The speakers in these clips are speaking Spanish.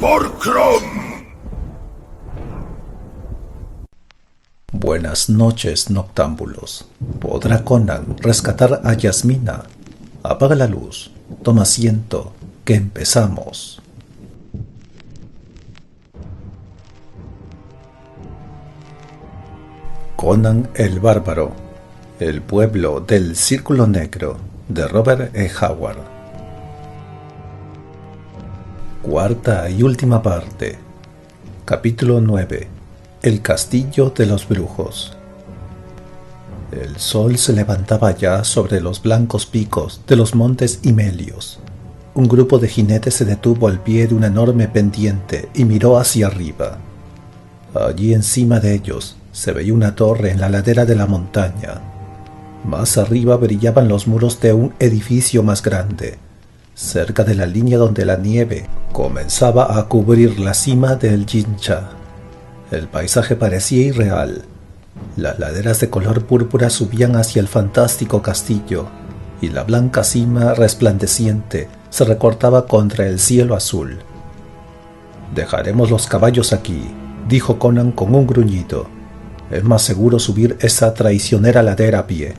¡Por Crom! Buenas noches, noctámbulos. ¿Podrá Conan rescatar a Yasmina? Apaga la luz, toma asiento, que empezamos. Conan el Bárbaro, el pueblo del Círculo Negro, de Robert E. Howard. Cuarta y última parte. Capítulo 9. El castillo de los brujos. El sol se levantaba ya sobre los blancos picos de los montes Himelios. Un grupo de jinetes se detuvo al pie de una enorme pendiente y miró hacia arriba. Allí encima de ellos se veía una torre en la ladera de la montaña. Más arriba brillaban los muros de un edificio más grande, cerca de la línea donde la nieve comenzaba a cubrir la cima del Yincha. El paisaje parecía irreal. Las laderas de color púrpura subían hacia el fantástico castillo, y la blanca cima resplandeciente se recortaba contra el cielo azul. «Dejaremos los caballos aquí», dijo Conan con un gruñido. «Es más seguro subir esa traicionera ladera a pie.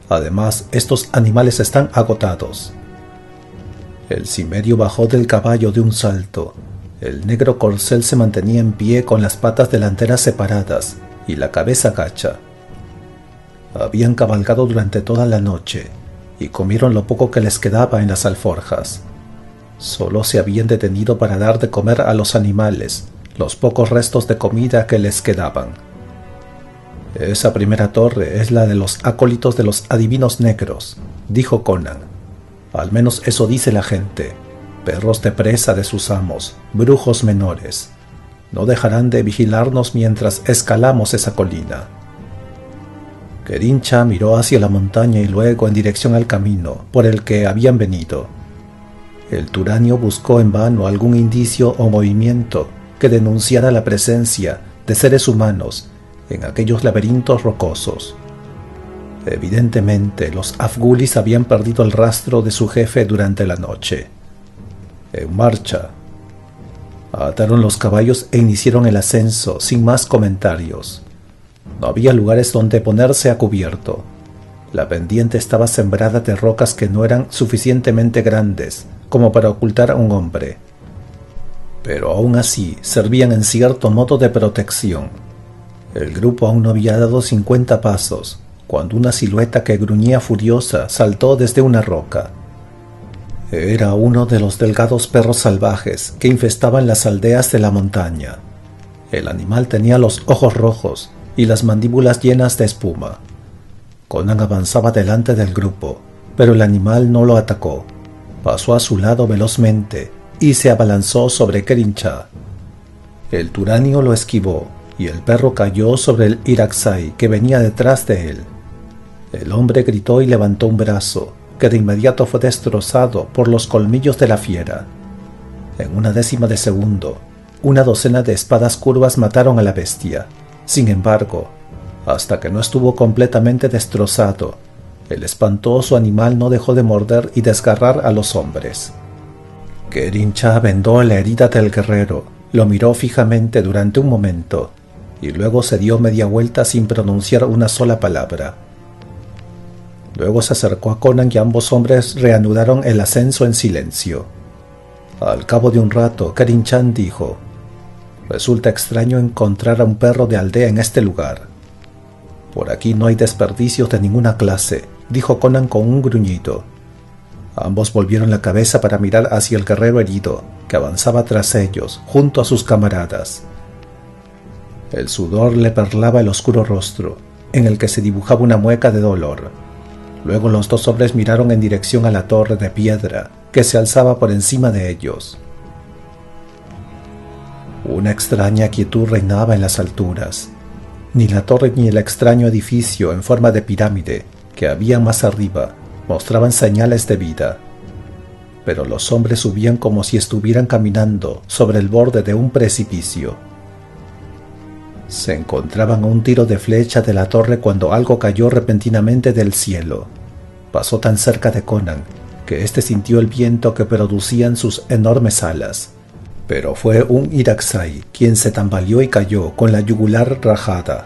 Además, estos animales están agotados». El cimerio bajó del caballo de un salto. El negro corcel se mantenía en pie con las patas delanteras separadas y la cabeza gacha. Habían cabalgado durante toda la noche y comieron lo poco que les quedaba en las alforjas. Solo se habían detenido para dar de comer a los animales los pocos restos de comida que les quedaban. «Esa primera torre es la de los acólitos de los adivinos negros», dijo Conan. «Al menos eso dice la gente. Perros de presa de sus amos, brujos menores. No dejarán de vigilarnos mientras escalamos esa colina». Kerincha miró hacia la montaña y luego en dirección al camino por el que habían venido. El turanio buscó en vano algún indicio o movimiento que denunciara la presencia de seres humanos en aquellos laberintos rocosos. Evidentemente, los Afgulis habían perdido el rastro de su jefe durante la noche. En marcha. Ataron los caballos e iniciaron el ascenso sin más comentarios. No había lugares donde ponerse a cubierto. La pendiente estaba sembrada de rocas que no eran suficientemente grandes como para ocultar a un hombre, pero aún así servían en cierto modo de protección. El grupo aún no había dado 50 pasos cuando una silueta que gruñía furiosa saltó desde una roca. Era uno de los delgados perros salvajes que infestaban las aldeas de la montaña. El animal tenía los ojos rojos y las mandíbulas llenas de espuma. Conan avanzaba delante del grupo, pero el animal no lo atacó. Pasó a su lado velozmente y se abalanzó sobre Kerincha. El turanio lo esquivó y el perro cayó sobre el Iraxai que venía detrás de él. El hombre gritó y levantó un brazo, que de inmediato fue destrozado por los colmillos de la fiera. En una décima de segundo, una docena de espadas curvas mataron a la bestia. Sin embargo, hasta que no estuvo completamente destrozado, el espantoso animal no dejó de morder y desgarrar a los hombres. Kerincha vendó la herida del guerrero, lo miró fijamente durante un momento, y luego se dio media vuelta sin pronunciar una sola palabra. Luego se acercó a Conan y ambos hombres reanudaron el ascenso en silencio. Al cabo de un rato, Kerinchan dijo: «Resulta extraño encontrar a un perro de aldea en este lugar». «Por aquí no hay desperdicios de ninguna clase», dijo Conan con un gruñido. Ambos volvieron la cabeza para mirar hacia el guerrero herido, que avanzaba tras ellos, junto a sus camaradas. El sudor le perlaba el oscuro rostro, en el que se dibujaba una mueca de dolor. Luego los dos hombres miraron en dirección a la torre de piedra, que se alzaba por encima de ellos. Una extraña quietud reinaba en las alturas. Ni la torre ni el extraño edificio en forma de pirámide que había más arriba mostraban señales de vida, pero los hombres subían como si estuvieran caminando sobre el borde de un precipicio. Se encontraban a un tiro de flecha de la torre cuando algo cayó repentinamente del cielo. Pasó tan cerca de Conan que éste sintió el viento que producían sus enormes alas, Pero fue un Irakzai quien se tambaleó y cayó con la yugular rajada.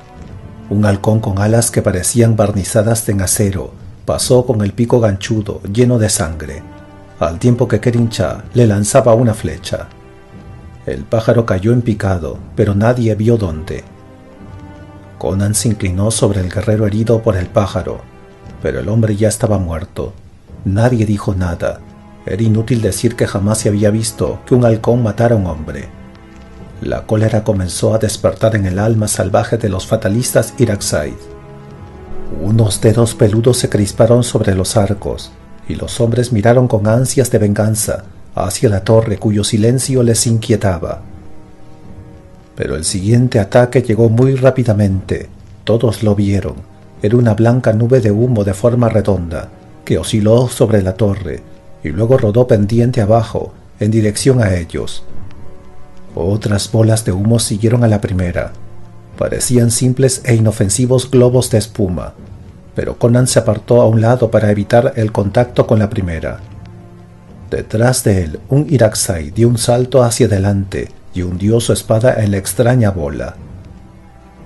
Un halcón con alas que parecían barnizadas en acero pasó con el pico ganchudo lleno de sangre, al tiempo que Kerin Shah le lanzaba una flecha. El pájaro cayó en picado, pero nadie vio dónde. Conan se inclinó sobre el guerrero herido por el pájaro, pero el hombre ya estaba muerto. Nadie dijo nada. Era inútil decir que jamás se había visto que un halcón matara a un hombre. La cólera comenzó a despertar en el alma salvaje de los fatalistas Irakzai. Unos dedos peludos se crisparon sobre los arcos, y los hombres miraron con ansias de venganza hacia la torre cuyo silencio les inquietaba. Pero el siguiente ataque llegó muy rápidamente. Todos lo vieron. Era una blanca nube de humo de forma redonda, que osciló sobre la torre, y luego rodó pendiente abajo, en dirección a ellos. Otras bolas de humo siguieron a la primera. Parecían simples e inofensivos globos de espuma, pero Conan se apartó a un lado para evitar el contacto con la primera. Detrás de él, un Irakzai dio un salto hacia adelante y hundió su espada en la extraña bola.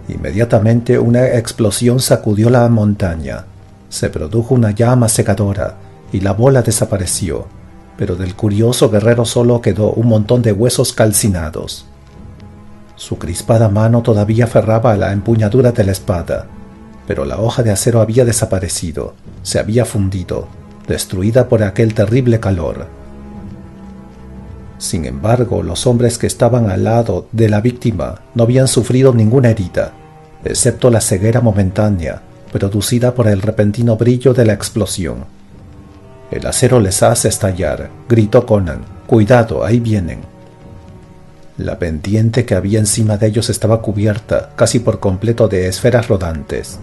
Inmediatamente una explosión sacudió la montaña. Se produjo una llama secadora y la bola desapareció, pero del curioso guerrero solo quedó un montón de huesos calcinados. Su crispada mano todavía aferraba a la empuñadura de la espada, pero la hoja de acero había desaparecido, se había fundido, destruida por aquel terrible calor. Sin embargo, los hombres que estaban al lado de la víctima no habían sufrido ninguna herida, excepto la ceguera momentánea, producida por el repentino brillo de la explosión. «El acero les hace estallar», gritó Conan. «Cuidado, ahí vienen». La pendiente que había encima de ellos estaba cubierta casi por completo de esferas rodantes.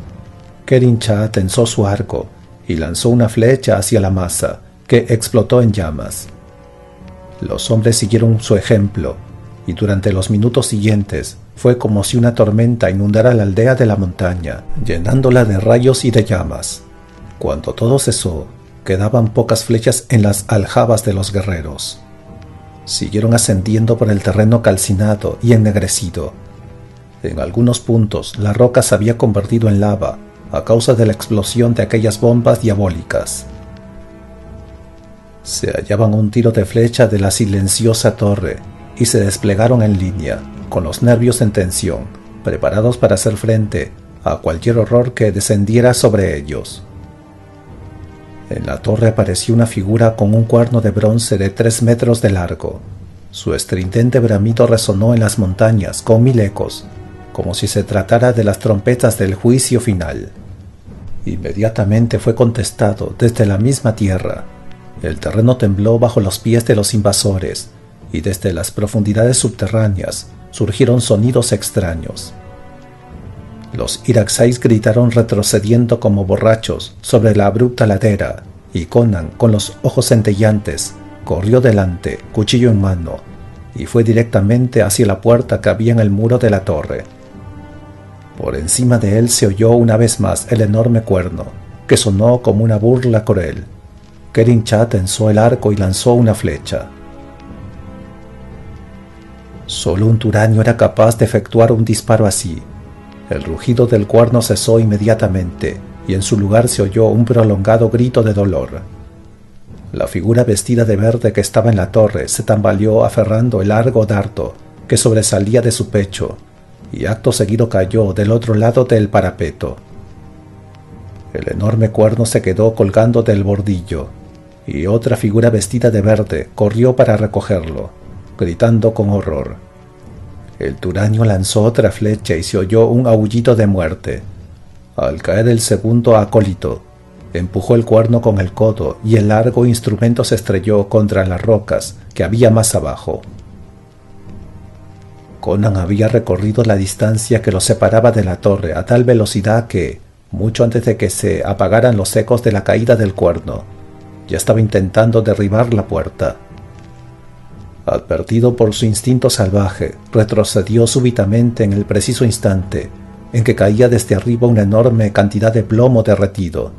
Kerin Shah tensó su arco y lanzó una flecha hacia la masa, que explotó en llamas. Los hombres siguieron su ejemplo, y durante los minutos siguientes fue como si una tormenta inundara la aldea de la montaña, llenándola de rayos y de llamas. Cuando todo cesó, quedaban pocas flechas en las aljabas de los guerreros. Siguieron ascendiendo por el terreno calcinado y ennegrecido. En algunos puntos la roca se había convertido en lava a causa de la explosión de aquellas bombas diabólicas. Se hallaban a un tiro de flecha de la silenciosa torre y se desplegaron en línea, con los nervios en tensión, preparados para hacer frente a cualquier horror que descendiera sobre ellos. En la torre apareció una figura con un cuerno de bronce de 3 metros de largo. Su estridente bramido resonó en las montañas con 1000 ecos, como si se tratara de las trompetas del juicio final. Inmediatamente fue contestado desde la misma tierra. El terreno tembló bajo los pies de los invasores, y desde las profundidades subterráneas surgieron sonidos extraños. Los Irakzais gritaron retrocediendo como borrachos sobre la abrupta ladera, y Conan, con los ojos centelleantes, corrió delante, cuchillo en mano, y fue directamente hacia la puerta que había en el muro de la torre. Por encima de él se oyó una vez más el enorme cuerno, que sonó como una burla cruel. Kerin Shah tensó el arco y lanzó una flecha. Solo un turanio era capaz de efectuar un disparo así. El rugido del cuerno cesó inmediatamente, y en su lugar se oyó un prolongado grito de dolor. La figura vestida de verde que estaba en la torre se tambaleó aferrando el largo dardo que sobresalía de su pecho, y acto seguido cayó del otro lado del parapeto. El enorme cuerno se quedó colgando del bordillo, y otra figura vestida de verde corrió para recogerlo, gritando con horror. El turanio lanzó otra flecha y se oyó un aullido de muerte. Al caer el segundo acólito, empujó el cuerno con el codo y el largo instrumento se estrelló contra las rocas que había más abajo. Conan había recorrido la distancia que lo separaba de la torre a tal velocidad que, mucho antes de que se apagaran los ecos de la caída del cuerno, ya estaba intentando derribar la puerta. Advertido por su instinto salvaje, retrocedió súbitamente en el preciso instante en que caía desde arriba una enorme cantidad de plomo derretido.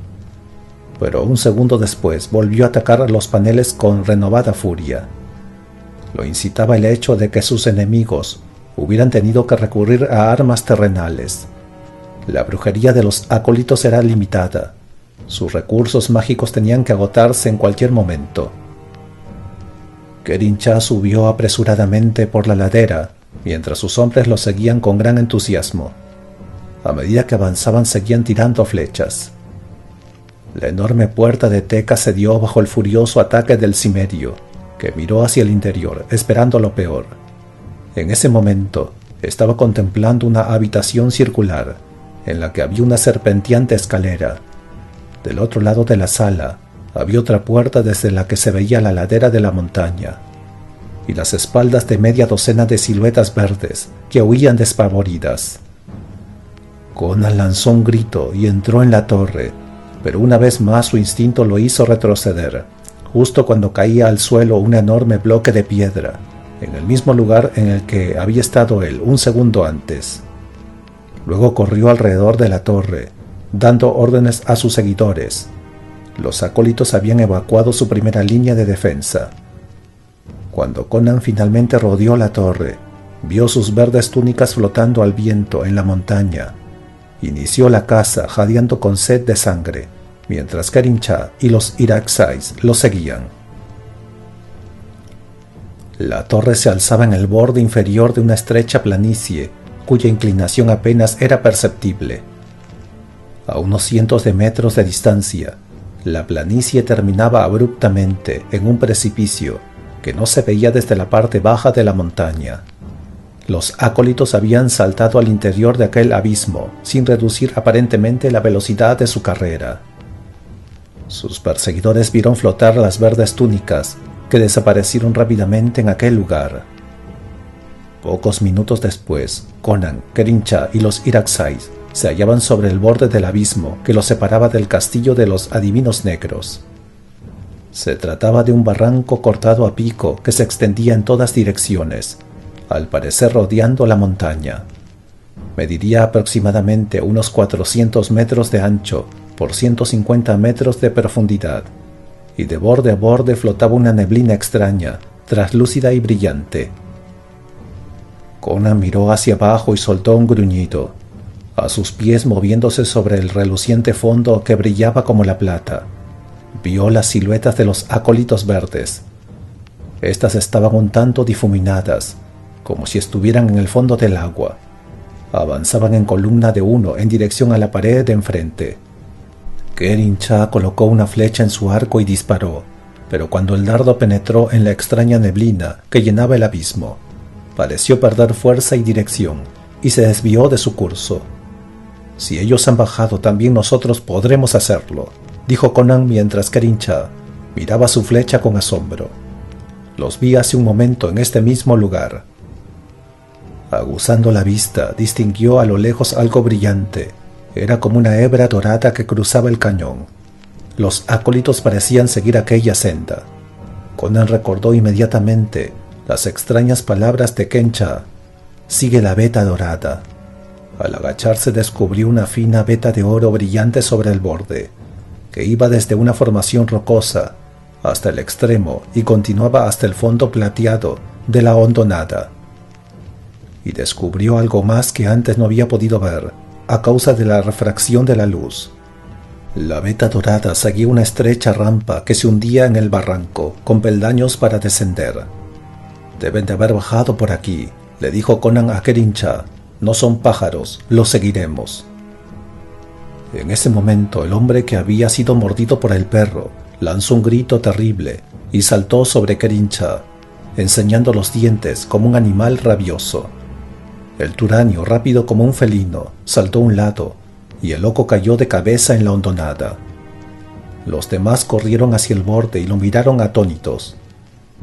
Pero un segundo después volvió a atacar los paneles con renovada furia. Lo incitaba el hecho de que sus enemigos hubieran tenido que recurrir a armas terrenales. La brujería de los acólitos era limitada. Sus recursos mágicos tenían que agotarse en cualquier momento. Kerin Shah subió apresuradamente por la ladera, mientras sus hombres lo seguían con gran entusiasmo. A medida que avanzaban seguían tirando flechas. La enorme puerta de teca cedió bajo el furioso ataque del cimerio, que miró hacia el interior, esperando lo peor. En ese momento, estaba contemplando una habitación circular, en la que había una serpenteante escalera. Del otro lado de la sala, había otra puerta desde la que se veía la ladera de la montaña, y las espaldas de media docena de siluetas verdes que huían despavoridas. Conan lanzó un grito y entró en la torre, pero una vez más su instinto lo hizo retroceder, justo cuando caía al suelo un enorme bloque de piedra, en el mismo lugar en el que había estado él un segundo antes. Luego corrió alrededor de la torre, dando órdenes a sus seguidores. Los acólitos habían evacuado su primera línea de defensa. Cuando Conan finalmente rodeó la torre, vio sus verdes túnicas flotando al viento en la montaña. Inició la caza jadeando con sed de sangre, mientras Kerin Shah y los Irakzais lo seguían. La torre se alzaba en el borde inferior de una estrecha planicie, cuya inclinación apenas era perceptible. A unos cientos de metros de distancia, la planicie terminaba abruptamente en un precipicio que no se veía desde la parte baja de la montaña. Los acólitos habían saltado al interior de aquel abismo sin reducir aparentemente la velocidad de su carrera. Sus perseguidores vieron flotar las verdes túnicas que desaparecieron rápidamente en aquel lugar. Pocos minutos después, Conan, Kerin Shah y los Irakzais se hallaban sobre el borde del abismo que los separaba del castillo de los adivinos negros. Se trataba de un barranco cortado a pico que se extendía en todas direcciones, al parecer rodeando la montaña. Mediría aproximadamente unos 400 metros de ancho por 150 metros de profundidad, y de borde a borde flotaba una neblina extraña, traslúcida y brillante. Conan miró hacia abajo y soltó un gruñido. A sus pies, moviéndose sobre el reluciente fondo que brillaba como la plata, vio las siluetas de los acólitos verdes. Estas estaban un tanto difuminadas, como si estuvieran en el fondo del agua. Avanzaban en columna de uno en dirección a la pared de enfrente. Kerin Shah colocó una flecha en su arco y disparó, pero cuando el dardo penetró en la extraña neblina que llenaba el abismo, pareció perder fuerza y dirección, y se desvió de su curso. «Si ellos han bajado, también nosotros podremos hacerlo», dijo Conan mientras Kerin Shah miraba su flecha con asombro. «Los vi hace un momento en este mismo lugar». Aguzando la vista, distinguió a lo lejos algo brillante. Era como una hebra dorada que cruzaba el cañón. Los acólitos parecían seguir aquella senda. Conan recordó inmediatamente las extrañas palabras de Kerin Shah: «Sigue la veta dorada». Al agacharse descubrió una fina veta de oro brillante sobre el borde, que iba desde una formación rocosa hasta el extremo y continuaba hasta el fondo plateado de la hondonada. Y descubrió algo más que antes no había podido ver, a causa de la refracción de la luz. La veta dorada seguía una estrecha rampa que se hundía en el barranco, con peldaños para descender. «Deben de haber bajado por aquí», le dijo Conan a Kerin Shah. «No son pájaros, los seguiremos». En ese momento, el hombre que había sido mordido por el perro lanzó un grito terrible y saltó sobre Kerin Shah, enseñando los dientes como un animal rabioso. El turanio, rápido como un felino, saltó a un lado, y el loco cayó de cabeza en la hondonada. Los demás corrieron hacia el borde y lo miraron atónitos.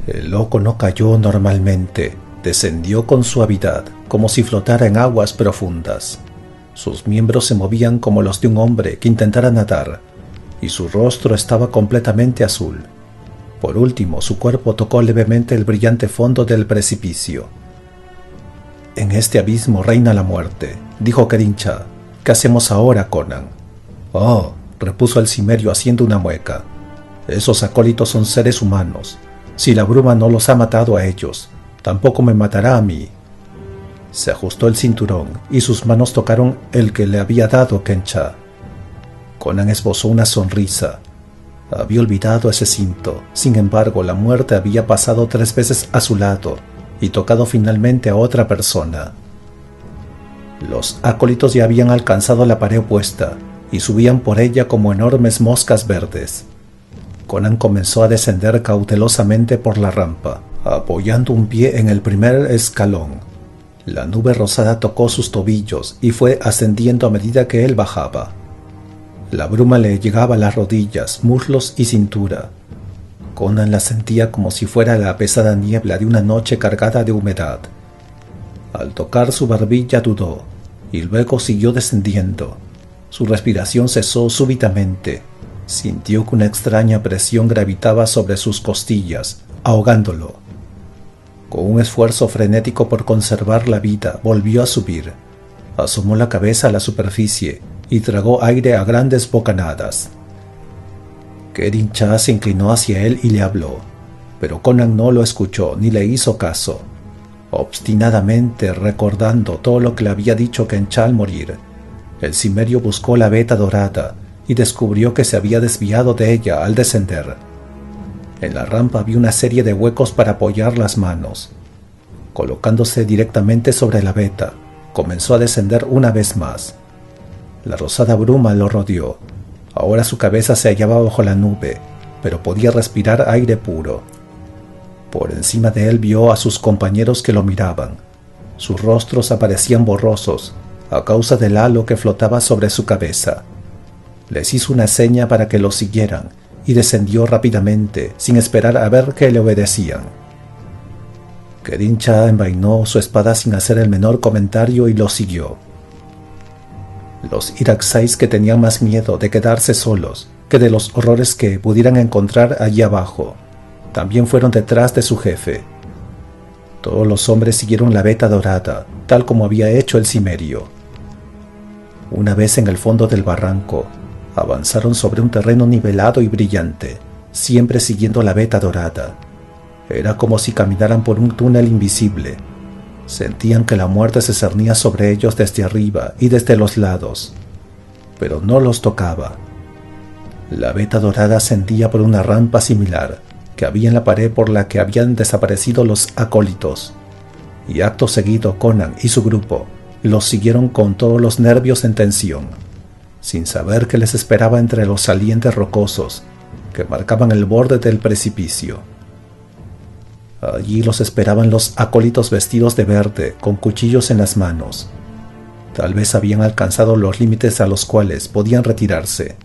El loco no cayó normalmente, descendió con suavidad, como si flotara en aguas profundas. Sus miembros se movían como los de un hombre que intentara nadar, y su rostro estaba completamente azul. Por último, su cuerpo tocó levemente el brillante fondo del precipicio. «En este abismo reina la muerte», dijo Kerin Shah. «¿Qué hacemos ahora, Conan?» «Oh», repuso el cimerio haciendo una mueca. «Esos acólitos son seres humanos. Si la bruma no los ha matado a ellos, tampoco me matará a mí. Se ajustó el cinturón y sus manos tocaron el que le había dado Kencha. Conan esbozó una sonrisa. Había olvidado ese cinto. Sin embargo, la muerte había pasado 3 veces a su lado y tocado finalmente a otra persona. Los acólitos ya habían alcanzado la pared opuesta y subían por ella como enormes moscas verdes. Conan comenzó a descender cautelosamente por la rampa, apoyando un pie en el primer escalón. La nube rosada tocó sus tobillos y fue ascendiendo a medida que él bajaba. La bruma le llegaba a las rodillas, muslos y cintura. Conan la sentía como si fuera la pesada niebla de una noche cargada de humedad. Al tocar su barbilla dudó, y luego siguió descendiendo. Su respiración cesó súbitamente. Sintió que una extraña presión gravitaba sobre sus costillas, ahogándolo. Con un esfuerzo frenético por conservar la vida, volvió a subir. Asomó la cabeza a la superficie y tragó aire a grandes bocanadas. Kerin-Shah se inclinó hacia él y le habló, pero Conan no lo escuchó ni le hizo caso. Obstinadamente recordando todo lo que le había dicho Kencha al morir, el cimerio buscó la veta dorada y descubrió que se había desviado de ella al descender. En la rampa había una serie de huecos para apoyar las manos. Colocándose directamente sobre la veta, comenzó a descender una vez más. La rosada bruma lo rodeó. Ahora su cabeza se hallaba bajo la nube, pero podía respirar aire puro. Por encima de él vio a sus compañeros que lo miraban. Sus rostros aparecían borrosos a causa del halo que flotaba sobre su cabeza. Les hizo una seña para que lo siguieran y descendió rápidamente, sin esperar a ver que le obedecían. Kerin-Shah envainó su espada sin hacer el menor comentario y lo siguió. Los Irakzais, que tenían más miedo de quedarse solos que de los horrores que pudieran encontrar allí abajo, también fueron detrás de su jefe. Todos los hombres siguieron la veta dorada, tal como había hecho el cimerio. Una vez en el fondo del barranco, avanzaron sobre un terreno nivelado y brillante, siempre siguiendo la veta dorada. Era como si caminaran por un túnel invisible. Sentían que la muerte se cernía sobre ellos desde arriba y desde los lados, pero no los tocaba. La veta dorada ascendía por una rampa similar que había en la pared por la que habían desaparecido los acólitos, y acto seguido Conan y su grupo los siguieron con todos los nervios en tensión, sin saber qué les esperaba entre los salientes rocosos que marcaban el borde del precipicio. Allí los esperaban los acólitos vestidos de verde, con cuchillos en las manos. Tal vez habían alcanzado los límites a los cuales podían retirarse.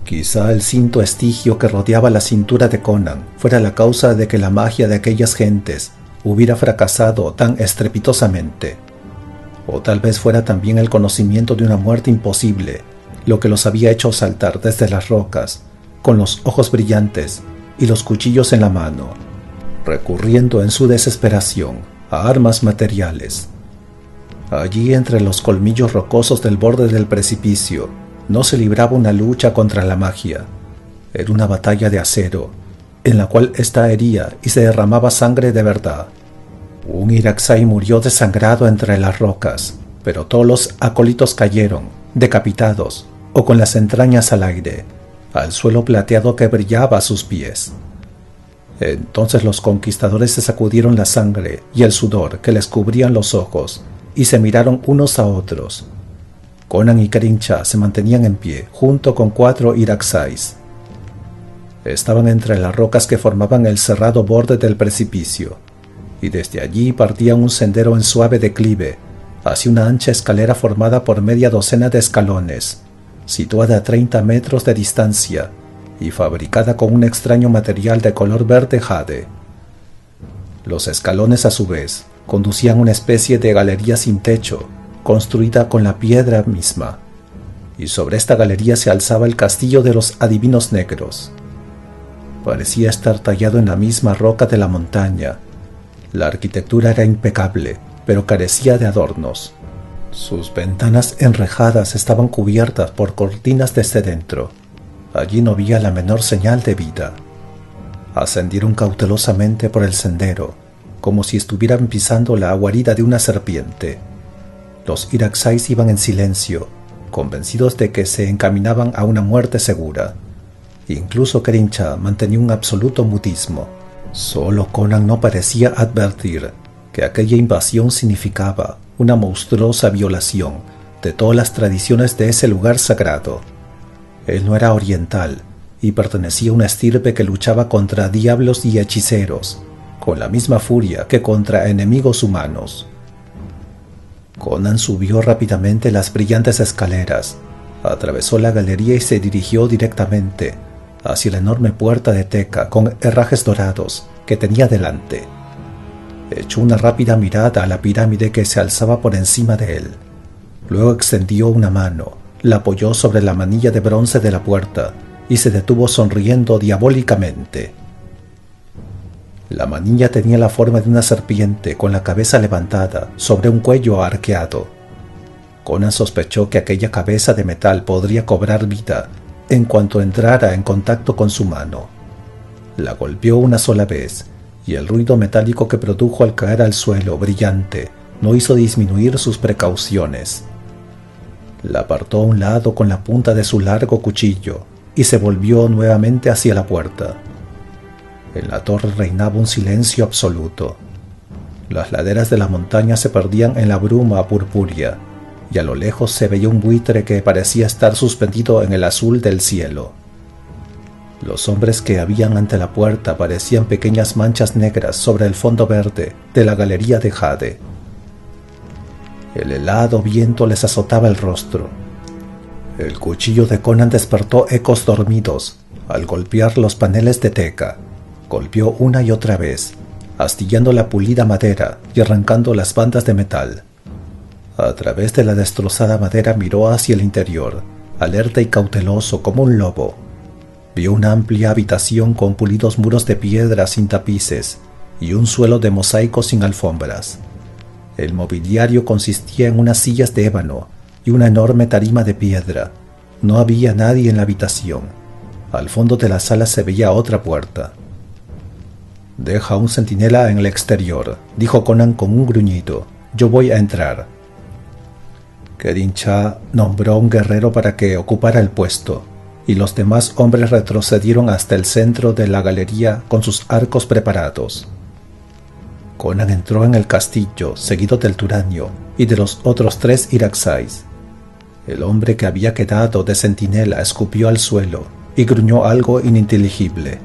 Quizá el cinto estigio que rodeaba la cintura de Conan fuera la causa de que la magia de aquellas gentes hubiera fracasado tan estrepitosamente. O tal vez fuera también el conocimiento de una muerte imposible lo que los había hecho saltar desde las rocas, con los ojos brillantes y los cuchillos en la mano, recurriendo en su desesperación a armas materiales. Allí entre los colmillos rocosos del borde del precipicio no se libraba una lucha contra la magia. Era una batalla de acero, en la cual ésta hería y se derramaba sangre de verdad. Un Irakzai murió desangrado entre las rocas, pero todos los acólitos cayeron, decapitados o con las entrañas al aire, al suelo plateado que brillaba a sus pies. Entonces los conquistadores se sacudieron la sangre y el sudor que les cubrían los ojos y se miraron unos a otros. Conan y Kerin-Shah se mantenían en pie junto con 4 Irakzais. Estaban entre las rocas que formaban el cerrado borde del precipicio, y desde allí partía un sendero en suave declive hacia una ancha escalera formada por media docena de escalones, situada a 30 metros de distancia y fabricada con un extraño material de color verde jade. Los escalones, a su vez, conducían a una especie de galería sin techo, construida con la piedra misma, y sobre esta galería se alzaba el castillo de los adivinos negros. Parecía estar tallado en la misma roca de la montaña. La arquitectura era impecable, pero carecía de adornos. Sus ventanas enrejadas estaban cubiertas por cortinas desde dentro. Allí no había la menor señal de vida. Ascendieron cautelosamente por el sendero, como si estuvieran pisando la guarida de una serpiente. Los Irakzais iban en silencio, convencidos de que se encaminaban a una muerte segura. Incluso Kerim Shah mantenía un absoluto mutismo. Solo Conan no parecía advertir que aquella invasión significaba una monstruosa violación de todas las tradiciones de ese lugar sagrado. Él no era oriental y pertenecía a una estirpe que luchaba contra diablos y hechiceros, con la misma furia que contra enemigos humanos. Conan subió rápidamente las brillantes escaleras, atravesó la galería y se dirigió directamente hacia la enorme puerta de teca con herrajes dorados que tenía delante. Echó una rápida mirada a la pirámide que se alzaba por encima de él. Luego extendió una mano, la apoyó sobre la manilla de bronce de la puerta y se detuvo sonriendo diabólicamente. La manilla tenía la forma de una serpiente con la cabeza levantada sobre un cuello arqueado. Conan sospechó que aquella cabeza de metal podría cobrar vida en cuanto entrara en contacto con su mano. La golpeó una sola vez y el ruido metálico que produjo al caer al suelo brillante no hizo disminuir sus precauciones. La apartó a un lado con la punta de su largo cuchillo y se volvió nuevamente hacia la puerta. En la torre reinaba un silencio absoluto. Las laderas de la montaña se perdían en la bruma purpúrea y a lo lejos se veía un buitre que parecía estar suspendido en el azul del cielo. Los hombres que habían ante la puerta parecían pequeñas manchas negras sobre el fondo verde de la galería de jade. El helado viento les azotaba el rostro. El cuchillo de Conan despertó ecos dormidos al golpear los paneles de teca. Golpeó una y otra vez, astillando la pulida madera y arrancando las bandas de metal. A través de la destrozada madera miró hacia el interior, alerta y cauteloso como un lobo. Vio una amplia habitación con pulidos muros de piedra sin tapices y un suelo de mosaico sin alfombras. El mobiliario consistía en unas sillas de ébano y una enorme tarima de piedra. No había nadie en la habitación. Al fondo de la sala se veía otra puerta. «Deja un centinela en el exterior», dijo Conan con un gruñido. «Yo voy a entrar». Kerim Shah nombró a un guerrero para que ocupara el puesto, y los demás hombres retrocedieron hasta el centro de la galería con sus arcos preparados. Conan entró en el castillo, seguido del Turanio y de los otros 3 Irakzais. El hombre que había quedado de centinela escupió al suelo y gruñó algo ininteligible.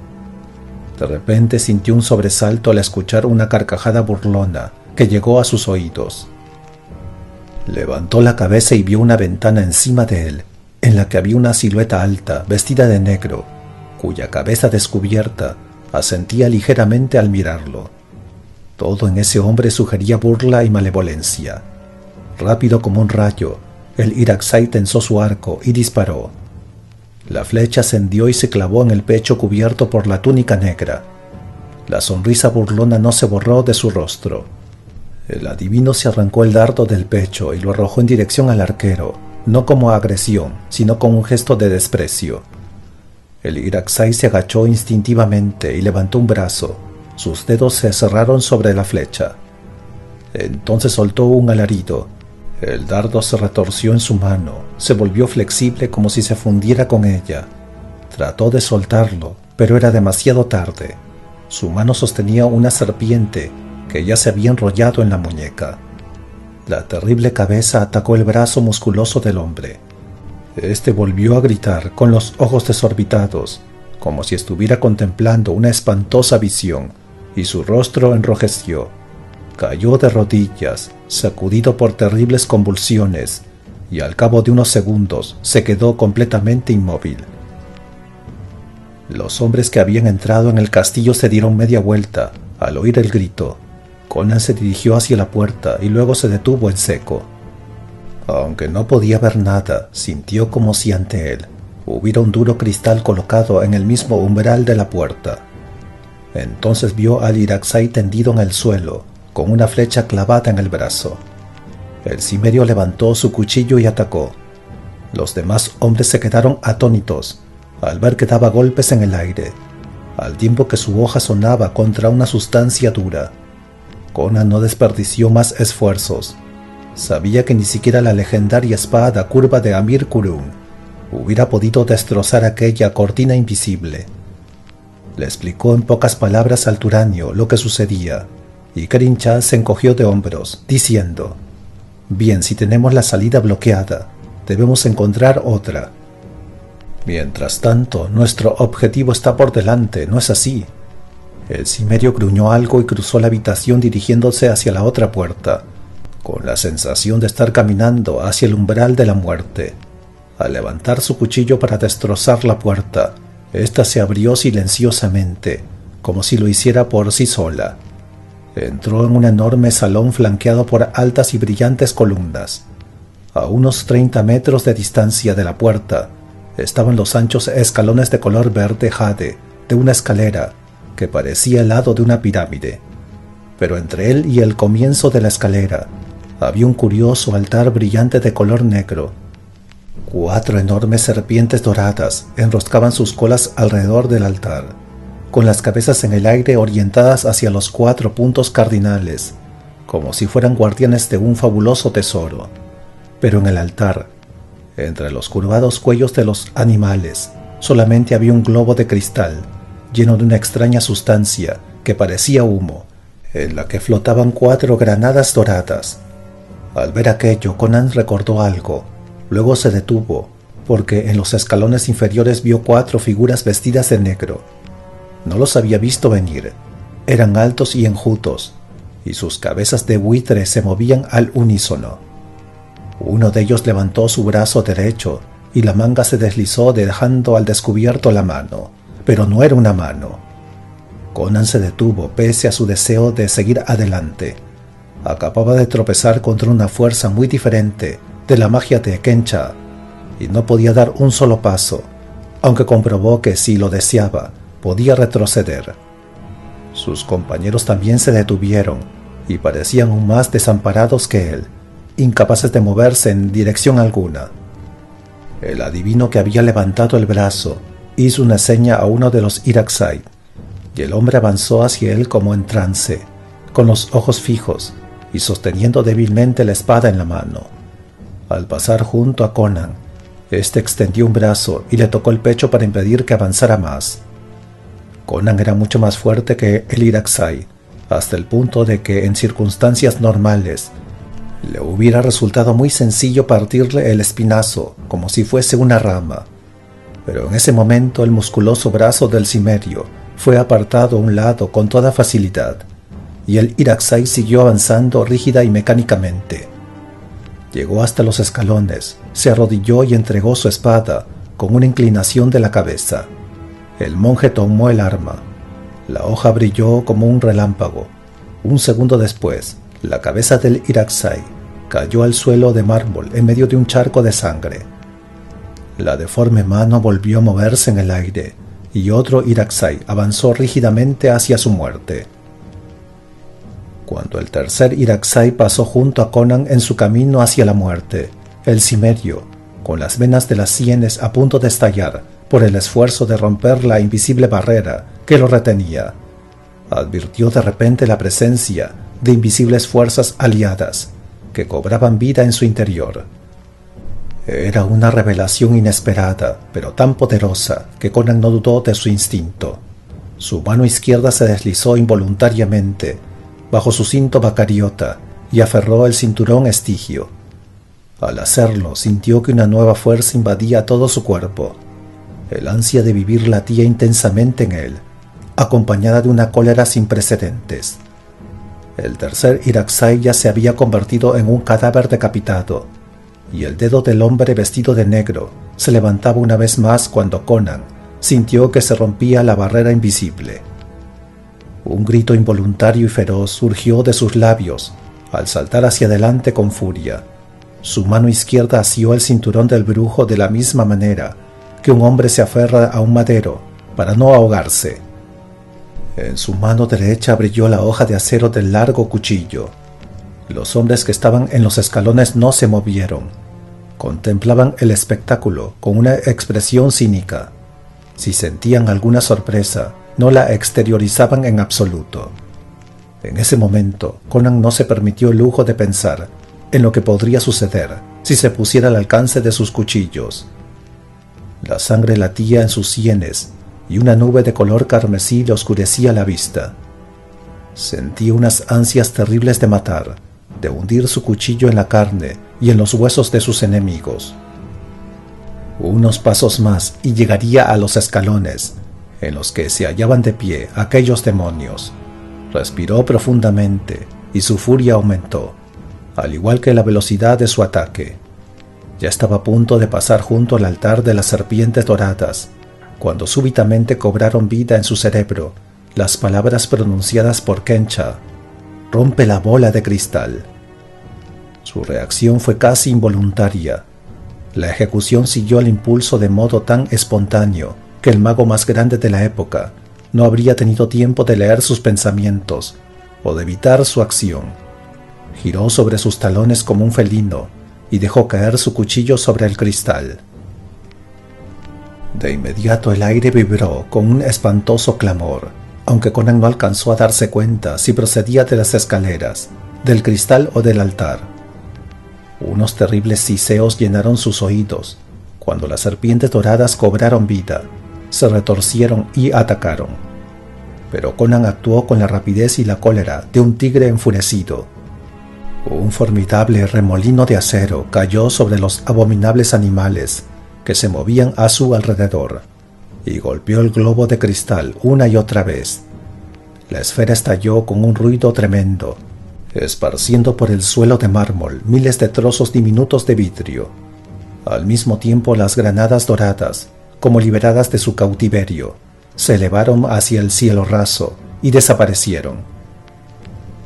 De repente sintió un sobresalto al escuchar una carcajada burlona que llegó a sus oídos. Levantó la cabeza y vio una ventana encima de él, en la que había una silueta alta, vestida de negro, cuya cabeza descubierta asentía ligeramente al mirarlo. Todo en ese hombre sugería burla y malevolencia. Rápido como un rayo, el Irakzai tensó su arco y disparó. La flecha ascendió y se clavó en el pecho cubierto por la túnica negra. La sonrisa burlona no se borró de su rostro. El adivino se arrancó el dardo del pecho y lo arrojó en dirección al arquero, no como agresión, sino con un gesto de desprecio. El Irakzai se agachó instintivamente y levantó un brazo. Sus dedos se cerraron sobre la flecha. Entonces soltó un alarido. El dardo se retorció en su mano, se volvió flexible como si se fundiera con ella. Trató de soltarlo, pero era demasiado tarde. Su mano sostenía una serpiente que ya se había enrollado en la muñeca. La terrible cabeza atacó el brazo musculoso del hombre. Este volvió a gritar con los ojos desorbitados, como si estuviera contemplando una espantosa visión, y su rostro enrojeció. Cayó de rodillas, sacudido por terribles convulsiones, y al cabo de unos segundos se quedó completamente inmóvil. Los hombres que habían entrado en el castillo se dieron media vuelta al oír el grito. Conan se dirigió hacia la puerta y luego se detuvo en seco. Aunque no podía ver nada, sintió como si ante él hubiera un duro cristal colocado en el mismo umbral de la puerta. Entonces vio al Irakzai tendido en el suelo, con una flecha clavada en el brazo. El cimerio levantó su cuchillo y atacó. Los demás hombres se quedaron atónitos al ver que daba golpes en el aire. al tiempo que su hoja sonaba contra una sustancia dura. Conan no desperdició más esfuerzos. Sabía que ni siquiera la legendaria espada curva de Amir Kurun hubiera podido destrozar aquella cortina invisible. Le explicó en pocas palabras al Turanio lo que sucedía, y Kerin Shah se encogió de hombros, diciendo: «Bien, si tenemos la salida bloqueada, debemos encontrar otra. Mientras tanto, nuestro objetivo está por delante, ¿no es así?». El cimerio gruñó algo y cruzó la habitación dirigiéndose hacia la otra puerta, con la sensación de estar caminando hacia el umbral de la muerte. Al levantar su cuchillo para destrozar la puerta, ésta se abrió silenciosamente, como si lo hiciera por sí sola. Entró en un enorme salón flanqueado por altas y brillantes columnas. A unos 30 metros de distancia de la puerta estaban los anchos escalones de color verde jade de una escalera que parecía el lado de una pirámide. Pero entre él y el comienzo de la escalera había un curioso altar brillante de color negro. 4 enormes serpientes doradas enroscaban sus colas alrededor del altar, con las cabezas en el aire orientadas hacia los 4 puntos cardinales, como si fueran guardianes de un fabuloso tesoro. Pero en el altar, entre los curvados cuellos de los animales, solamente había un globo de cristal, lleno de una extraña sustancia que parecía humo, en la que flotaban 4 granadas doradas. Al ver aquello, Conan recordó algo. Luego se detuvo, porque en los escalones inferiores vio 4 figuras vestidas de negro. No los había visto venir. Eran altos y enjutos, y sus cabezas de buitre se movían al unísono. Uno de ellos levantó su brazo derecho, y la manga se deslizó dejando al descubierto la mano, pero no era una mano. Conan se detuvo pese a su deseo de seguir adelante. Acababa de tropezar contra una fuerza muy diferente de la magia de Kencha, y no podía dar un solo paso, aunque comprobó que si lo deseaba, podía retroceder. Sus compañeros también se detuvieron, y parecían aún más desamparados que él, incapaces de moverse en dirección alguna. El adivino que había levantado el brazo hizo una seña a uno de los Irakzai, y el hombre avanzó hacia él como en trance, con los ojos fijos y sosteniendo débilmente la espada en la mano. Al pasar junto a Conan, este extendió un brazo y le tocó el pecho para impedir que avanzara más. Conan era mucho más fuerte que el Irakzai, hasta el punto de que en circunstancias normales le hubiera resultado muy sencillo partirle el espinazo como si fuese una rama. Pero en ese momento el musculoso brazo del cimerio fue apartado a un lado con toda facilidad, y el Irakzai siguió avanzando rígida y mecánicamente. Llegó hasta los escalones, se arrodilló y entregó su espada con una inclinación de la cabeza. El monje tomó el arma. La hoja brilló como un relámpago. Un segundo después, la cabeza del Irakzai cayó al suelo de mármol en medio de un charco de sangre. La deforme mano volvió a moverse en el aire, y otro Irakzai avanzó rígidamente hacia su muerte. Cuando el tercer Irakzai pasó junto a Conan en su camino hacia la muerte, el cimerio, con las venas de las sienes a punto de estallar por el esfuerzo de romper la invisible barrera que lo retenía, advirtió de repente la presencia de invisibles fuerzas aliadas que cobraban vida en su interior. Era una revelación inesperada, pero tan poderosa que Conan no dudó de su instinto. Su mano izquierda se deslizó involuntariamente bajo su cinto bacariota y aferró el cinturón estigio. Al hacerlo, sintió que una nueva fuerza invadía todo su cuerpo. El ansia de vivir latía intensamente en él, acompañada de una cólera sin precedentes. El tercer Irakzai ya se había convertido en un cadáver decapitado, y el dedo del hombre vestido de negro se levantaba una vez más cuando Conan sintió que se rompía la barrera invisible. Un grito involuntario y feroz surgió de sus labios al saltar hacia adelante con furia. Su mano izquierda asió el cinturón del brujo de la misma manera que un hombre se aferra a un madero para no ahogarse. En su mano derecha brilló la hoja de acero del largo cuchillo. Los hombres que estaban en los escalones no se movieron. Contemplaban el espectáculo con una expresión cínica. Si sentían alguna sorpresa, no la exteriorizaban en absoluto. En ese momento, Conan no se permitió el lujo de pensar en lo que podría suceder si se pusiera al alcance de sus cuchillos. La sangre latía en sus sienes y una nube de color carmesí le oscurecía la vista. Sentía unas ansias terribles de matar, de hundir su cuchillo en la carne y en los huesos de sus enemigos. Unos pasos más y llegaría a los escalones en los que se hallaban de pie aquellos demonios. Respiró profundamente y su furia aumentó, al igual que la velocidad de su ataque. Ya estaba a punto de pasar junto al altar de las serpientes doradas, cuando súbitamente cobraron vida en su cerebro las palabras pronunciadas por Kencha: «Rompe la bola de cristal». Su reacción fue casi involuntaria. La ejecución siguió el impulso de modo tan espontáneo que el mago más grande de la época no habría tenido tiempo de leer sus pensamientos o de evitar su acción. Giró sobre sus talones como un felino y dejó caer su cuchillo sobre el cristal. De inmediato el aire vibró con un espantoso clamor, aunque Conan no alcanzó a darse cuenta si procedía de las escaleras, del cristal o del altar. Unos terribles siseos llenaron sus oídos cuando las serpientes doradas cobraron vida, se retorcieron y atacaron. Pero Conan actuó con la rapidez y la cólera de un tigre enfurecido. Un formidable remolino de acero cayó sobre los abominables animales que se movían a su alrededor y golpeó el globo de cristal una y otra vez. La esfera estalló con un ruido tremendo, esparciendo por el suelo de mármol miles de trozos diminutos de vidrio. Al mismo tiempo, las granadas doradas, como liberadas de su cautiverio, se elevaron hacia el cielo raso y desaparecieron.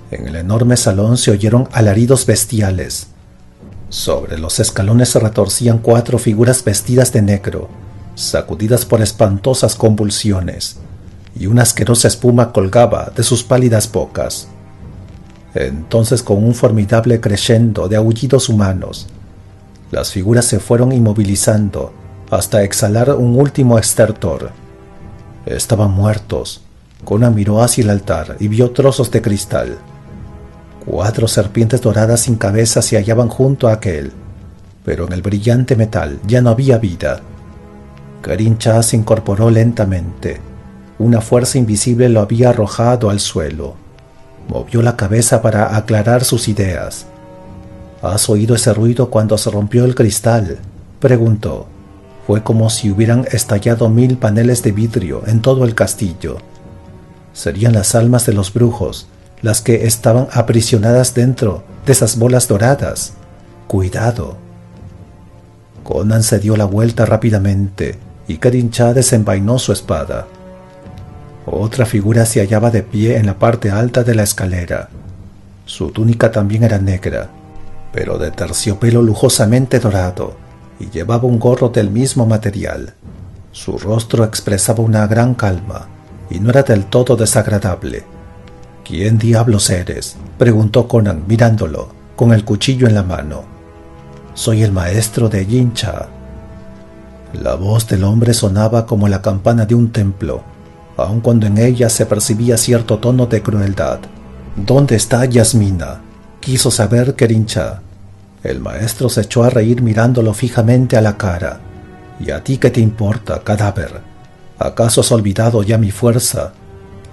En el enorme salón se oyeron alaridos bestiales. Sobre los escalones se retorcían 4 figuras vestidas de negro, sacudidas por espantosas convulsiones, y una asquerosa espuma colgaba de sus pálidas bocas. Entonces, con un formidable crescendo de aullidos humanos, las figuras se fueron inmovilizando hasta exhalar un último estertor. Estaban muertos. Conan miró hacia el altar y vio trozos de cristal. 4 serpientes doradas sin cabeza se hallaban junto a aquel, pero en el brillante metal ya no había vida. Kerin-Shah se incorporó lentamente. Una fuerza invisible lo había arrojado al suelo. Movió la cabeza para aclarar sus ideas. «¿Has oído ese ruido cuando se rompió el cristal?», preguntó. Fue como si hubieran estallado 1000 paneles de vidrio en todo el castillo. Serían las almas de los brujos las que estaban aprisionadas dentro de esas bolas doradas. ¡Cuidado! Conan se dio la vuelta rápidamente y Kerin-Shah desenvainó su espada. Otra figura se hallaba de pie en la parte alta de la escalera. Su túnica también era negra, pero de terciopelo lujosamente dorado, y llevaba un gorro del mismo material. Su rostro expresaba una gran calma, y no era del todo desagradable. «¿Quién diablos eres?», preguntó Conan mirándolo, con el cuchillo en la mano. «Soy el maestro de Kerin-Shah». La voz del hombre sonaba como la campana de un templo, aun cuando en ella se percibía cierto tono de crueldad. «¿Dónde está Yasmina?», quiso saber Kerin-Shah. El maestro se echó a reír mirándolo fijamente a la cara. «¿Y a ti qué te importa, cadáver? ¿Acaso has olvidado ya mi fuerza,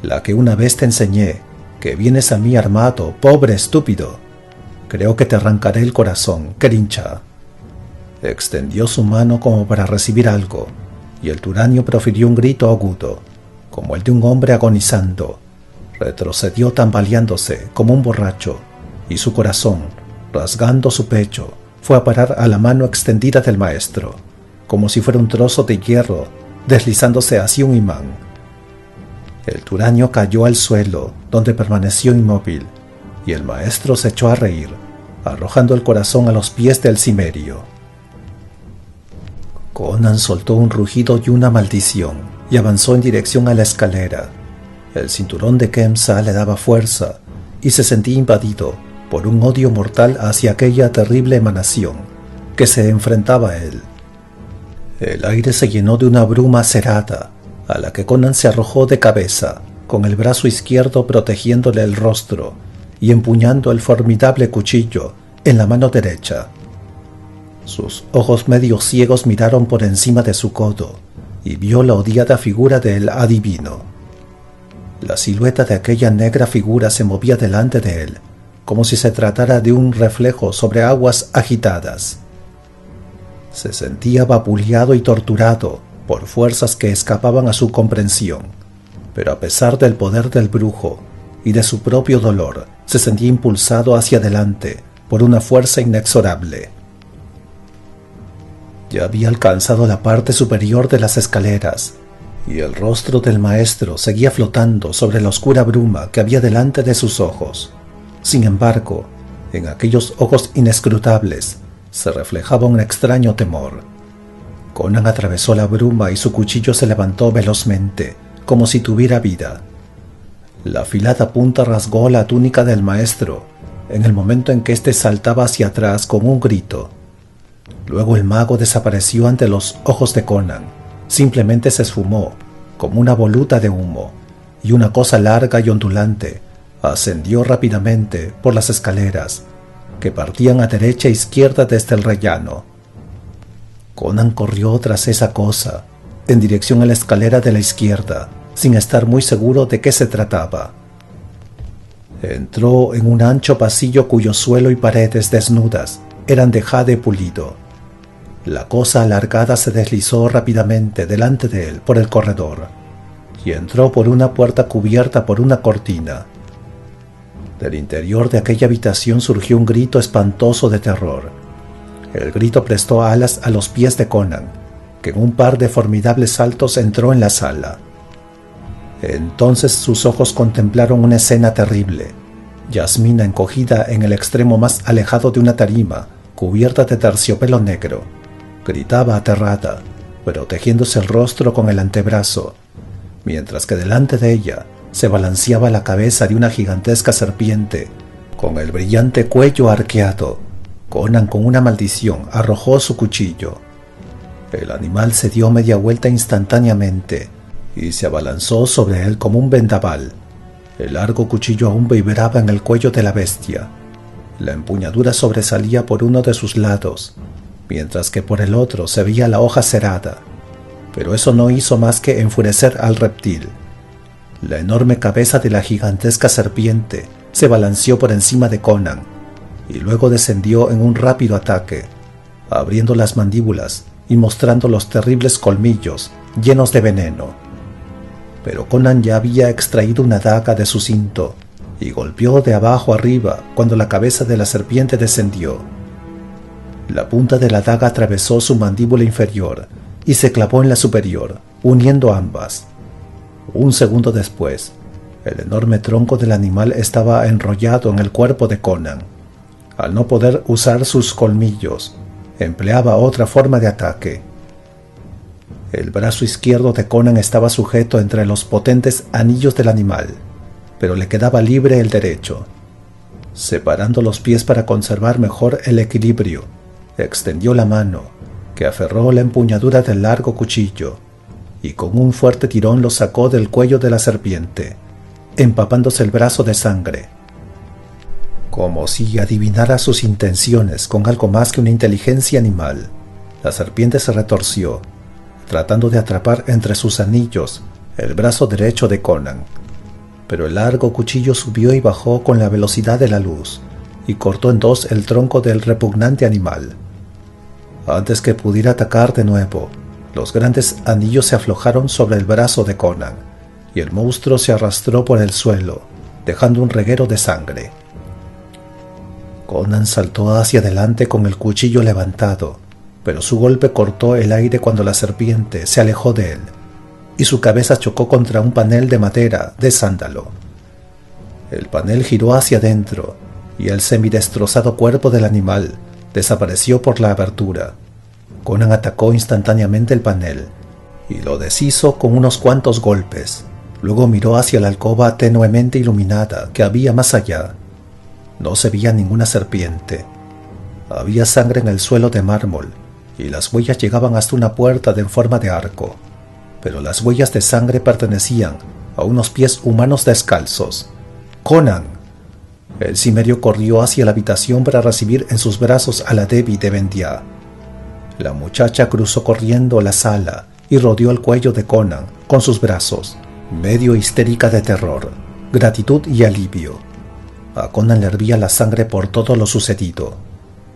la que una vez te enseñé, que vienes a mí armado, pobre estúpido? Creo que te arrancaré el corazón, Kerin-Shah». Extendió su mano como para recibir algo, y el turanio profirió un grito agudo, como el de un hombre agonizando. Retrocedió tambaleándose como un borracho, y su corazón, rasgando su pecho, fue a parar a la mano extendida del maestro, como si fuera un trozo de hierro deslizándose hacia un imán. El turanio cayó al suelo, donde permaneció inmóvil, y el maestro se echó a reír, arrojando el corazón a los pies del cimerio. Conan soltó un rugido y una maldición, y avanzó en dirección a la escalera. El cinturón de Kemsa le daba fuerza, y se sentía invadido por un odio mortal hacia aquella terrible emanación que se enfrentaba a él. El aire se llenó de una bruma cerada, a la que Conan se arrojó de cabeza, con el brazo izquierdo protegiéndole el rostro y empuñando el formidable cuchillo en la mano derecha. Sus ojos medio ciegos miraron por encima de su codo y vio la odiada figura del adivino. La silueta de aquella negra figura se movía delante de él, como si se tratara de un reflejo sobre aguas agitadas. Se sentía vapuleado y torturado por fuerzas que escapaban a su comprensión, pero a pesar del poder del brujo y de su propio dolor, se sentía impulsado hacia adelante por una fuerza inexorable. Ya había alcanzado la parte superior de las escaleras, y el rostro del maestro seguía flotando sobre la oscura bruma que había delante de sus ojos. Sin embargo, en aquellos ojos inescrutables se reflejaba un extraño temor. Conan atravesó la bruma y su cuchillo se levantó velozmente, como si tuviera vida. La afilada punta rasgó la túnica del maestro en el momento en que éste saltaba hacia atrás con un grito. Luego el mago desapareció ante los ojos de Conan. Simplemente se esfumó como una voluta de humo, y una cosa larga y ondulante ascendió rápidamente por las escaleras que partían a derecha e izquierda desde el rellano. Conan corrió tras esa cosa en dirección a la escalera de la izquierda, sin estar muy seguro de qué se trataba. Entró en un ancho pasillo cuyo suelo y paredes desnudas eran de jade pulido. La cosa alargada se deslizó rápidamente delante de él por el corredor y entró por una puerta cubierta por una cortina. Del interior de aquella habitación surgió un grito espantoso de terror. El grito prestó alas a los pies de Conan, que en un par de formidables saltos entró en la sala. Entonces sus ojos contemplaron una escena terrible. Yasmina, encogida en el extremo más alejado de una tarima, cubierta de terciopelo negro, gritaba aterrada, protegiéndose el rostro con el antebrazo, mientras que delante de ella se balanceaba la cabeza de una gigantesca serpiente, con el brillante cuello arqueado. Conan, con una maldición, arrojó su cuchillo. El animal se dio media vuelta instantáneamente y se abalanzó sobre él como un vendaval. El largo cuchillo aún vibraba en el cuello de la bestia. La empuñadura sobresalía por uno de sus lados, mientras que por el otro se veía la hoja cerada, pero eso no hizo más que enfurecer al reptil. La enorme cabeza de la gigantesca serpiente se balanceó por encima de Conan y luego descendió en un rápido ataque, abriendo las mandíbulas y mostrando los terribles colmillos llenos de veneno. Pero Conan ya había extraído una daga de su cinto y golpeó de abajo arriba cuando la cabeza de la serpiente descendió. La punta de la daga atravesó su mandíbula inferior y se clavó en la superior, uniendo ambas. Un segundo después, el enorme tronco del animal estaba enrollado en el cuerpo de Conan. Al no poder usar sus colmillos, empleaba otra forma de ataque. El brazo izquierdo de Conan estaba sujeto entre los potentes anillos del animal, pero le quedaba libre el derecho. Separando los pies para conservar mejor el equilibrio, extendió la mano, que aferró la empuñadura del largo cuchillo, y con un fuerte tirón lo sacó del cuello de la serpiente, empapándose el brazo de sangre. Como si adivinara sus intenciones con algo más que una inteligencia animal, la serpiente se retorció, tratando de atrapar entre sus anillos el brazo derecho de Conan, pero el largo cuchillo subió y bajó con la velocidad de la luz y cortó en dos el tronco del repugnante animal. Antes que pudiera atacar de nuevo, los grandes anillos se aflojaron sobre el brazo de Conan y el monstruo se arrastró por el suelo, dejando un reguero de sangre. Conan saltó hacia adelante con el cuchillo levantado, pero su golpe cortó el aire cuando la serpiente se alejó de él y su cabeza chocó contra un panel de madera de sándalo. El panel giró hacia adentro y el semidestrozado cuerpo del animal desapareció por la abertura. Conan atacó instantáneamente el panel y lo deshizo con unos cuantos golpes. Luego miró hacia la alcoba tenuemente iluminada que había más allá. No se veía ninguna serpiente. Había sangre en el suelo de mármol y las huellas llegaban hasta una puerta en forma de arco, pero las huellas de sangre pertenecían a unos pies humanos descalzos. ¡Conan! El cimerio corrió hacia la habitación para recibir en sus brazos a la Devi de Bendia. La muchacha cruzó corriendo la sala y rodeó el cuello de Conan con sus brazos, medio histérica de terror, gratitud y alivio. A Conan le hervía la sangre por todo lo sucedido.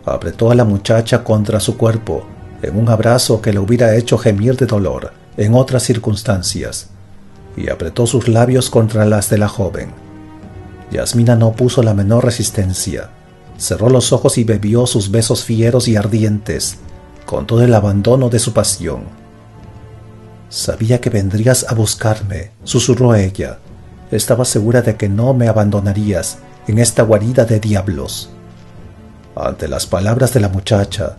Apretó a la muchacha contra su cuerpo en un abrazo que le hubiera hecho gemir de dolor en otras circunstancias, y apretó sus labios contra las de la joven. Yasmina no puso la menor resistencia. Cerró los ojos y bebió sus besos fieros y ardientes, con todo el abandono de su pasión. «Sabía que vendrías a buscarme», susurró ella. «Estaba segura de que no me abandonarías en esta guarida de diablos». Ante las palabras de la muchacha,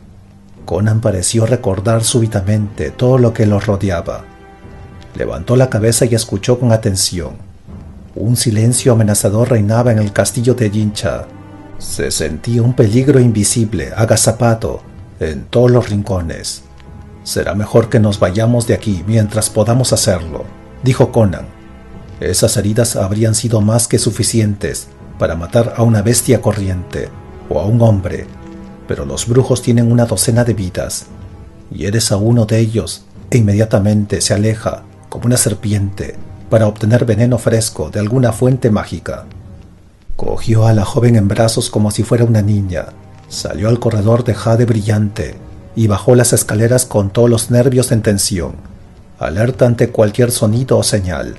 Conan pareció recordar súbitamente todo lo que lo rodeaba. Levantó la cabeza y escuchó con atención. Un silencio amenazador reinaba en el castillo de Jincha. Se sentía un peligro invisible, agazapado, en todos los rincones. «Será mejor que nos vayamos de aquí mientras podamos hacerlo», dijo Conan. Esas heridas habrían sido más que suficientes para matar a una bestia corriente o a un hombre, pero los brujos tienen una docena de vidas. Hieres a uno de ellos e inmediatamente se aleja como una serpiente para obtener veneno fresco de alguna fuente mágica. Cogió a la joven en brazos como si fuera una niña, salió al corredor de jade brillante y bajó las escaleras con todos los nervios en tensión, alerta ante cualquier sonido o señal.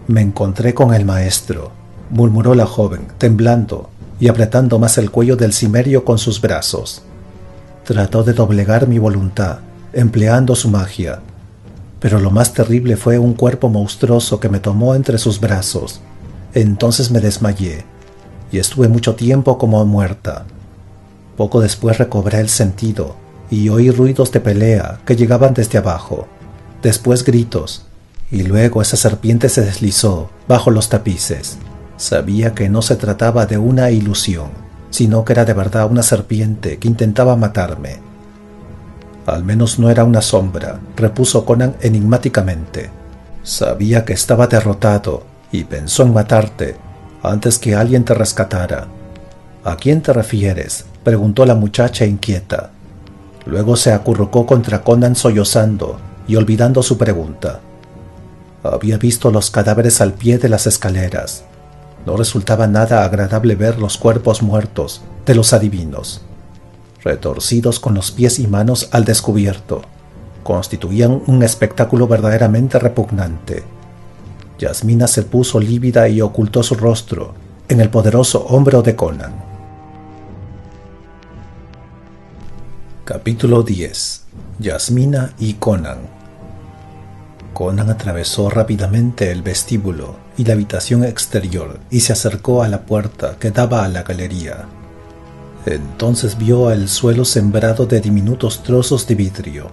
«Me encontré con el maestro», murmuró la joven, temblando y apretando más el cuello del cimerio con sus brazos. «Trató de doblegar mi voluntad, empleando su magia, pero lo más terrible fue un cuerpo monstruoso que me tomó entre sus brazos. Entonces me desmayé y estuve mucho tiempo como muerta. Poco después recobré el sentido y oí ruidos de pelea que llegaban desde abajo, después gritos, y luego esa serpiente se deslizó bajo los tapices. Sabía que no se trataba de una ilusión, sino que era de verdad una serpiente que intentaba matarme». «Al menos no era una sombra», repuso Conan enigmáticamente. «Sabía que estaba derrotado y pensó en matarte antes que alguien te rescatara». «¿A quién te refieres?», preguntó la muchacha inquieta. Luego se acurrucó contra Conan sollozando y olvidando su pregunta. Había visto los cadáveres al pie de las escaleras. No resultaba nada agradable ver los cuerpos muertos de los adivinos, retorcidos con los pies y manos al descubierto. Constituían un espectáculo verdaderamente repugnante. Yasmina se puso lívida y ocultó su rostro en el poderoso hombro de Conan. Capítulo 10. Yasmina y Conan. Conan atravesó rápidamente el vestíbulo y la habitación exterior y se acercó a la puerta que daba a la galería. Entonces vio el suelo sembrado de diminutos trozos de vidrio.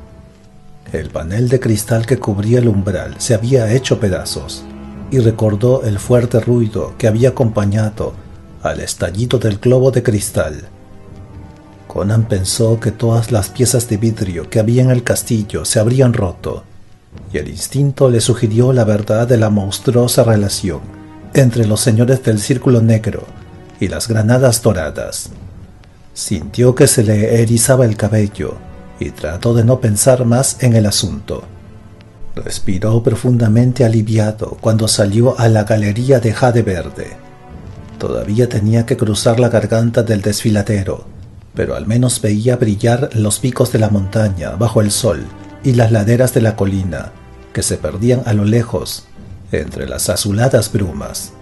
El panel de cristal que cubría el umbral se había hecho pedazos, y recordó el fuerte ruido que había acompañado al estallido del globo de cristal. Conan pensó que todas las piezas de vidrio que había en el castillo se habrían roto, y el instinto le sugirió la verdad de la monstruosa relación entre los señores del Círculo Negro y las granadas doradas. Sintió que se le erizaba el cabello y trató de no pensar más en el asunto. Respiró profundamente aliviado cuando salió a la galería de jade verde. Todavía tenía que cruzar la garganta del desfiladero, pero al menos veía brillar los picos de la montaña bajo el sol y las laderas de la colina, que se perdían a lo lejos entre las azuladas brumas.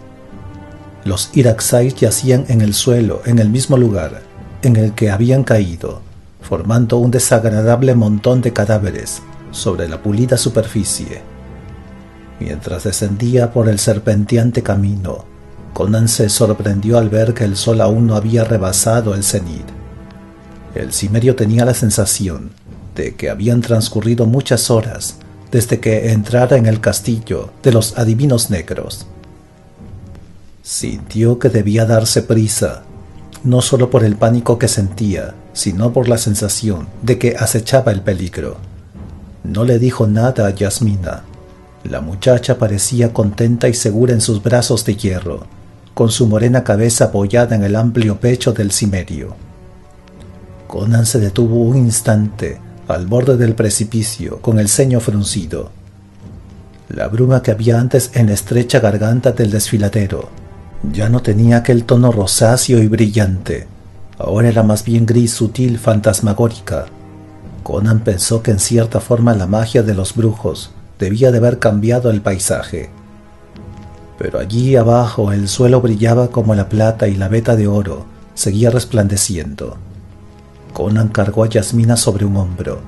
Los Irakzais yacían en el suelo en el mismo lugar en el que habían caído, formando un desagradable montón de cadáveres sobre la pulida superficie. Mientras descendía por el serpenteante camino, Conan se sorprendió al ver que el sol aún no había rebasado el cenit. El cimerio tenía la sensación de que habían transcurrido muchas horas desde que entrara en el castillo de los adivinos negros. Sintió que debía darse prisa, no solo por el pánico que sentía, sino por la sensación de que acechaba el peligro. No le dijo nada a Yasmina. La muchacha parecía contenta y segura en sus brazos de hierro, con su morena cabeza apoyada en el amplio pecho del cimerio. Conan se detuvo un instante al borde del precipicio, con el ceño fruncido. La bruma que había antes en la estrecha garganta del desfiladero ya no tenía aquel tono rosáceo y brillante. Ahora era más bien gris sutil, fantasmagórica. Conan pensó que en cierta forma la magia de los brujos debía de haber cambiado el paisaje. Pero allí abajo el suelo brillaba como la plata y la veta de oro seguía resplandeciendo. Conan cargó a Yasmina sobre un hombro.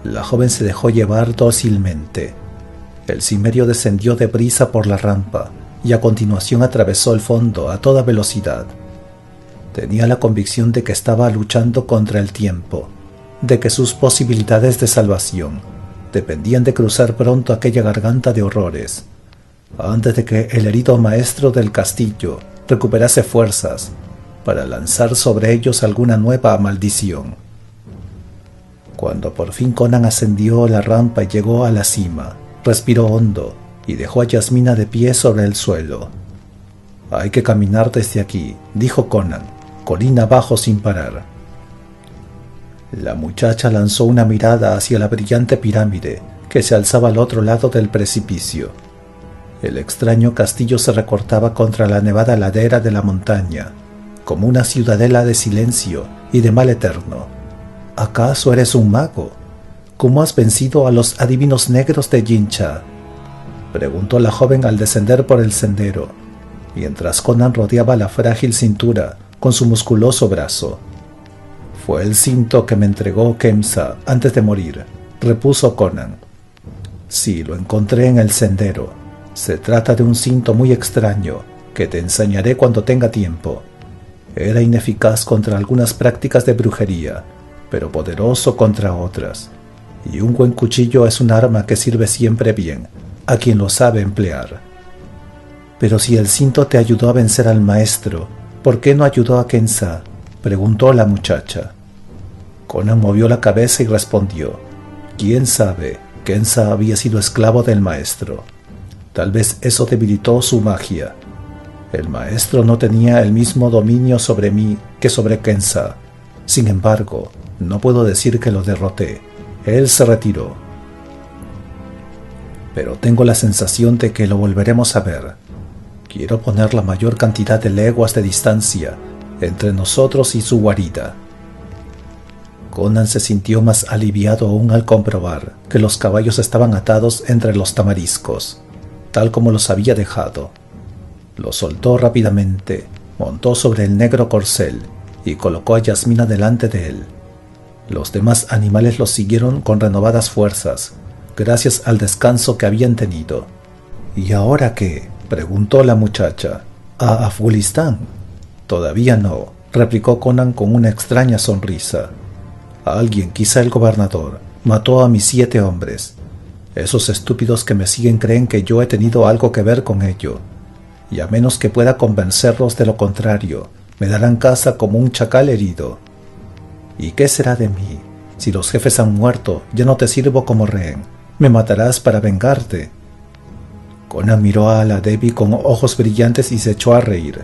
La joven se dejó llevar dócilmente. El cimerio descendió deprisa por la rampa y a continuación atravesó el fondo a toda velocidad. Tenía la convicción de que estaba luchando contra el tiempo, de que sus posibilidades de salvación dependían de cruzar pronto aquella garganta de horrores, antes de que el herido maestro del castillo recuperase fuerzas para lanzar sobre ellos alguna nueva maldición. Cuando por fin Conan ascendió la rampa y llegó a la cima, respiró hondo y dejó a Yasmina de pie sobre el suelo. «Hay que caminar desde aquí», dijo Conan, «colina abajo sin parar». La muchacha lanzó una mirada hacia la brillante pirámide que se alzaba al otro lado del precipicio. El extraño castillo se recortaba contra la nevada ladera de la montaña, como una ciudadela de silencio y de mal eterno. «¿Acaso eres un mago? ¿Cómo has vencido a los adivinos negros de Jincha?», preguntó la joven al descender por el sendero, mientras Conan rodeaba la frágil cintura con su musculoso brazo. «Fue el cinto que me entregó Kemsa antes de morir», repuso Conan. «Sí, lo encontré en el sendero. Se trata de un cinto muy extraño que te enseñaré cuando tenga tiempo. Era ineficaz contra algunas prácticas de brujería, pero poderoso contra otras. Y un buen cuchillo es un arma que sirve siempre bien a quien lo sabe emplear». «Pero si el cinto te ayudó a vencer al maestro, ¿por qué no ayudó a Kemsa?», preguntó la muchacha. Conan movió la cabeza y respondió: «¿Quién sabe? Kemsa había sido esclavo del maestro. Tal vez eso debilitó su magia. El maestro no tenía el mismo dominio sobre mí que sobre Kemsa. Sin embargo, no puedo decir que lo derroté. Él se retiró. Pero tengo la sensación de que lo volveremos a ver. Quiero poner la mayor cantidad de leguas de distancia entre nosotros y su guarida». Conan se sintió más aliviado aún al comprobar que los caballos estaban atados entre los tamariscos, tal como los había dejado. Los soltó rápidamente, montó sobre el negro corcel y colocó a Yasmina delante de él. Los demás animales los siguieron con renovadas fuerzas, gracias al descanso que habían tenido. «¿Y ahora qué?», preguntó la muchacha. «¿A Afgulistán?». «Todavía no», replicó Conan con una extraña sonrisa. «Alguien, quizá el gobernador, mató a mis 7 hombres. Esos estúpidos que me siguen creen que yo he tenido algo que ver con ello, y a menos que pueda convencerlos de lo contrario, me darán caza como un chacal herido. ¿Y qué será de mí? Si los jefes han muerto, ya no te sirvo como rehén. Me matarás para vengarte». Conan miró a Aladevi con ojos brillantes y se echó a reír.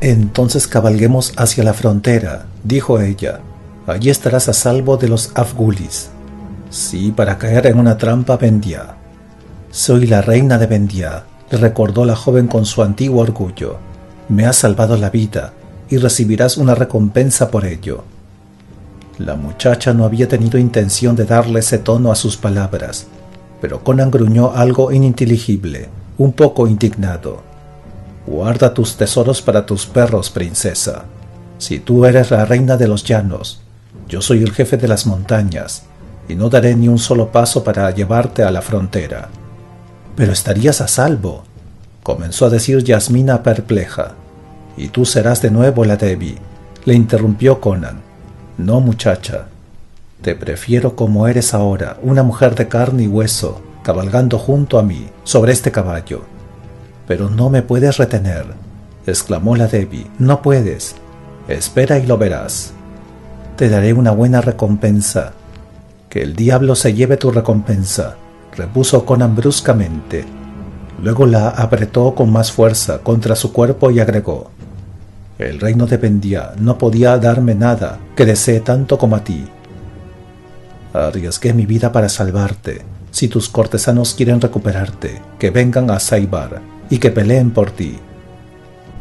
«Entonces cabalguemos hacia la frontera», dijo ella. «Allí estarás a salvo de los Afgulis». «Sí, para caer en una trampa Bendia». «Soy la reina de Bendia», le recordó la joven con su antiguo orgullo. «Me has salvado la vida y recibirás una recompensa por ello». La muchacha no había tenido intención de darle ese tono a sus palabras, pero Conan gruñó algo ininteligible, un poco indignado. «Guarda tus tesoros para tus perros, princesa. Si tú eres la reina de los llanos, yo soy el jefe de las montañas, y no daré ni un solo paso para llevarte a la frontera». «Pero estarías a salvo», comenzó a decir Yasmina perpleja. «Y tú serás de nuevo la Devi», le interrumpió Conan. «No, muchacha. Te prefiero como eres ahora, una mujer de carne y hueso, cabalgando junto a mí, sobre este caballo». «Pero no me puedes retener», exclamó la Devi. «No puedes. Espera y lo verás. Te daré una buena recompensa». Que el diablo se lleve tu recompensa, repuso Conan bruscamente. Luego la apretó con más fuerza contra su cuerpo y agregó: el reino de Bendia no podía darme nada que desee tanto como a ti. Arriesgué mi vida para salvarte. Si tus cortesanos quieren recuperarte, que vengan a Saibhar y que peleen por ti.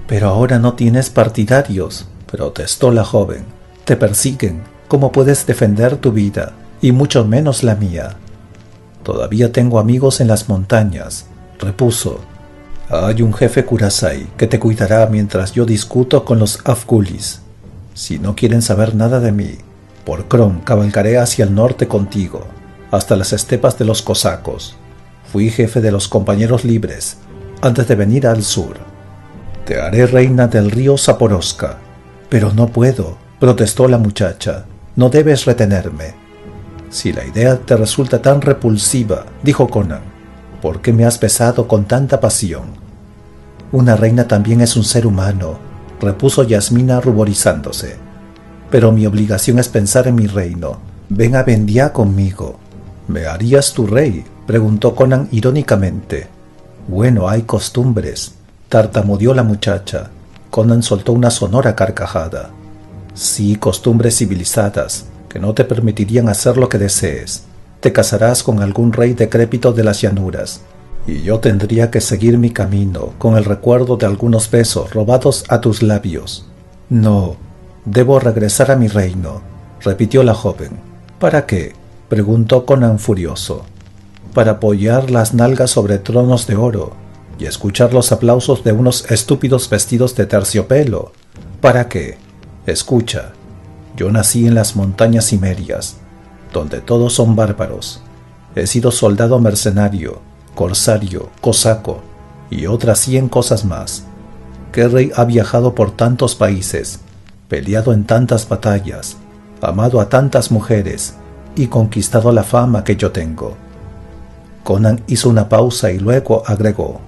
Pero ahora no tienes partidarios, protestó la joven. Te persiguen. ¿Cómo puedes defender tu vida? Y mucho menos la mía. Todavía tengo amigos en las montañas, repuso. Hay un jefe Kurasai que te cuidará mientras yo discuto con los Afghulis. Si no quieren saber nada de mí, por Kron cabalgaré hacia el norte contigo, hasta las estepas de los cosacos. Fui jefe de los compañeros libres antes de venir al sur. Te haré reina del río Zaporoska. Pero no puedo, protestó la muchacha. No debes retenerme. Si la idea te resulta tan repulsiva, dijo Conan, ¿por qué me has besado con tanta pasión? Una reina también es un ser humano, repuso Yasmina ruborizándose. Pero mi obligación es pensar en mi reino. Ven a Bendia conmigo. ¿Me harías tu rey?, preguntó Conan irónicamente. Bueno, hay costumbres, tartamudeó la muchacha. Conan soltó una sonora carcajada. Sí, costumbres civilizadas, que no te permitirían hacer lo que desees. Te casarás con algún rey decrépito de las llanuras, y yo tendría que seguir mi camino con el recuerdo de algunos besos robados a tus labios. No, debo regresar a mi reino, repitió la joven. ¿Para qué?, preguntó Conan furioso. Para apoyar las nalgas sobre tronos de oro y escuchar los aplausos de unos estúpidos vestidos de terciopelo. ¿Para qué? Escucha. Yo nací en las montañas cimerias, donde todos son bárbaros. He sido soldado mercenario, corsario, cosaco y otras 100 cosas más. ¿Qué rey ha viajado por tantos países, peleado en tantas batallas, amado a tantas mujeres y conquistado la fama que yo tengo? Conan hizo una pausa y luego agregó: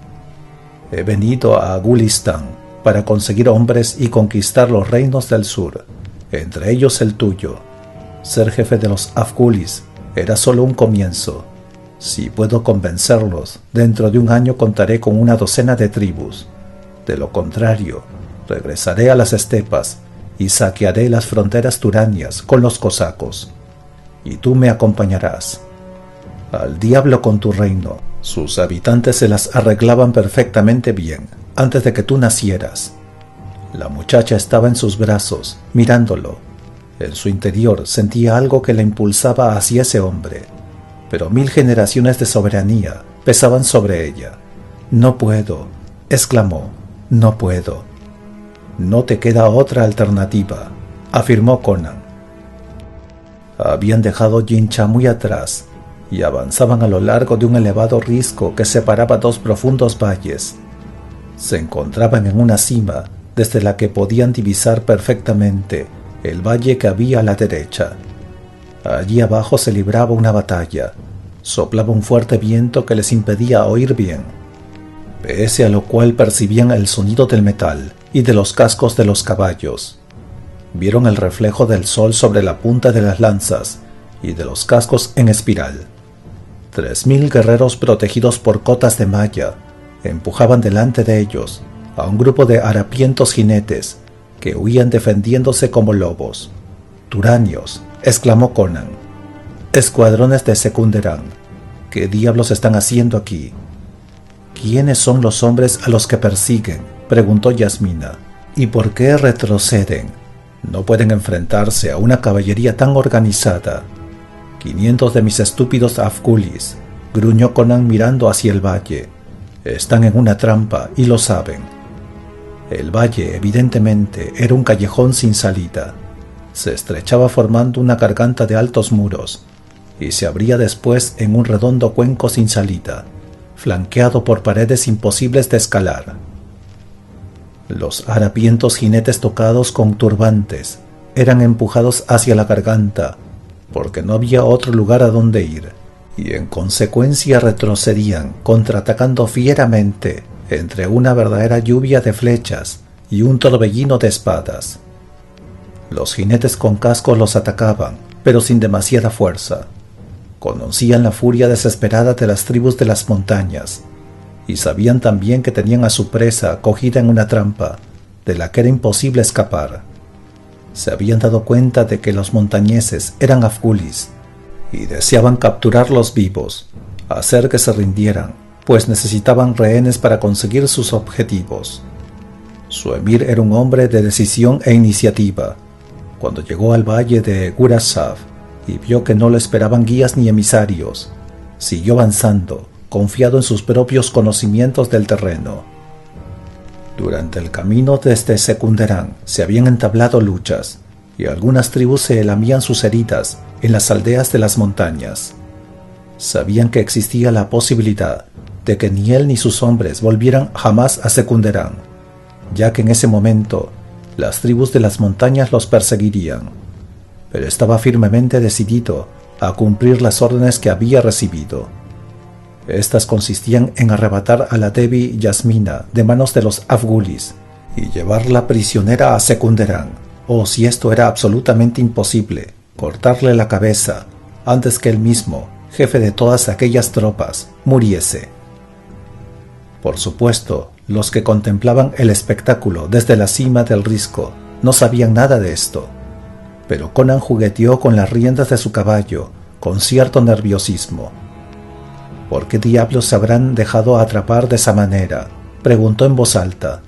he venido a Gulistan para conseguir hombres y conquistar los reinos del sur, entre ellos el tuyo. Ser jefe de los Afghulis era solo un comienzo. Si puedo convencerlos, dentro de un año contaré con una docena de tribus. De lo contrario, regresaré a las estepas y saquearé las fronteras turanias con los cosacos. Y tú me acompañarás. Al diablo con tu reino. Sus habitantes se las arreglaban perfectamente bien antes de que tú nacieras. La muchacha estaba en sus brazos, mirándolo. En su interior sentía algo que la impulsaba hacia ese hombre, pero 1000 generaciones de soberanía pesaban sobre ella. No puedo, exclamó, no puedo. No te queda otra alternativa, afirmó Conan. Habían dejado Jincha muy atrás y avanzaban a lo largo de un elevado risco que separaba 2 profundos valles. Se encontraban en una cima desde la que podían divisar perfectamente el valle que había a la derecha. Allí abajo se libraba una batalla. Soplaba un fuerte viento que les impedía oír bien, pese a lo cual percibían el sonido del metal y de los cascos de los caballos. Vieron el reflejo del sol sobre la punta de las lanzas y de los cascos en espiral. 3000 guerreros protegidos por cotas de malla empujaban delante de ellos a un grupo de harapientos jinetes que huían defendiéndose como lobos. «Turanios», exclamó Conan. «Escuadrones de Secunderán, ¿qué diablos están haciendo aquí?» «¿Quiénes son los hombres a los que persiguen?», preguntó Yasmina. «¿Y por qué retroceden? No pueden enfrentarse a una caballería tan organizada». 500 de mis estúpidos Afghulis, gruñó Conan mirando hacia el valle. «Están en una trampa y lo saben». El valle, evidentemente, era un callejón sin salida. Se estrechaba formando una garganta de altos muros y se abría después en un redondo cuenco sin salida, flanqueado por paredes imposibles de escalar. Los harapientos jinetes tocados con turbantes eran empujados hacia la garganta porque no había otro lugar a donde ir, y en consecuencia retrocedían, contraatacando fieramente entre una verdadera lluvia de flechas y un torbellino de espadas. Los jinetes con cascos los atacaban, pero sin demasiada fuerza. Conocían la furia desesperada de las tribus de las montañas y sabían también que tenían a su presa cogida en una trampa de la que era imposible escapar. Se habían dado cuenta de que los montañeses eran afgulis y deseaban capturarlos vivos, hacer que se rindieran, pues necesitaban rehenes para conseguir sus objetivos. Su emir era un hombre de decisión e iniciativa. Cuando llegó al valle de Gurashaf y vio que no lo esperaban guías ni emisarios, siguió avanzando, confiado en sus propios conocimientos del terreno. Durante el camino desde Secunderán se habían entablado luchas, y algunas tribus se lamían sus heridas en las aldeas de las montañas. Sabían que existía la posibilidad de que ni él ni sus hombres volvieran jamás a Secunderán, ya que en ese momento las tribus de las montañas los perseguirían, pero estaba firmemente decidido a cumplir las órdenes que había recibido. Estas consistían en arrebatar a la Devi Yasmina de manos de los afgulis y llevarla prisionera a Secunderán, o si esto era absolutamente imposible, cortarle la cabeza antes que él mismo, jefe de todas aquellas tropas, muriese. Por supuesto, los que contemplaban el espectáculo desde la cima del risco no sabían nada de esto, pero Conan jugueteó con las riendas de su caballo con cierto nerviosismo. ¿Por qué diablos se habrán dejado atrapar de esa manera?, preguntó en voz alta.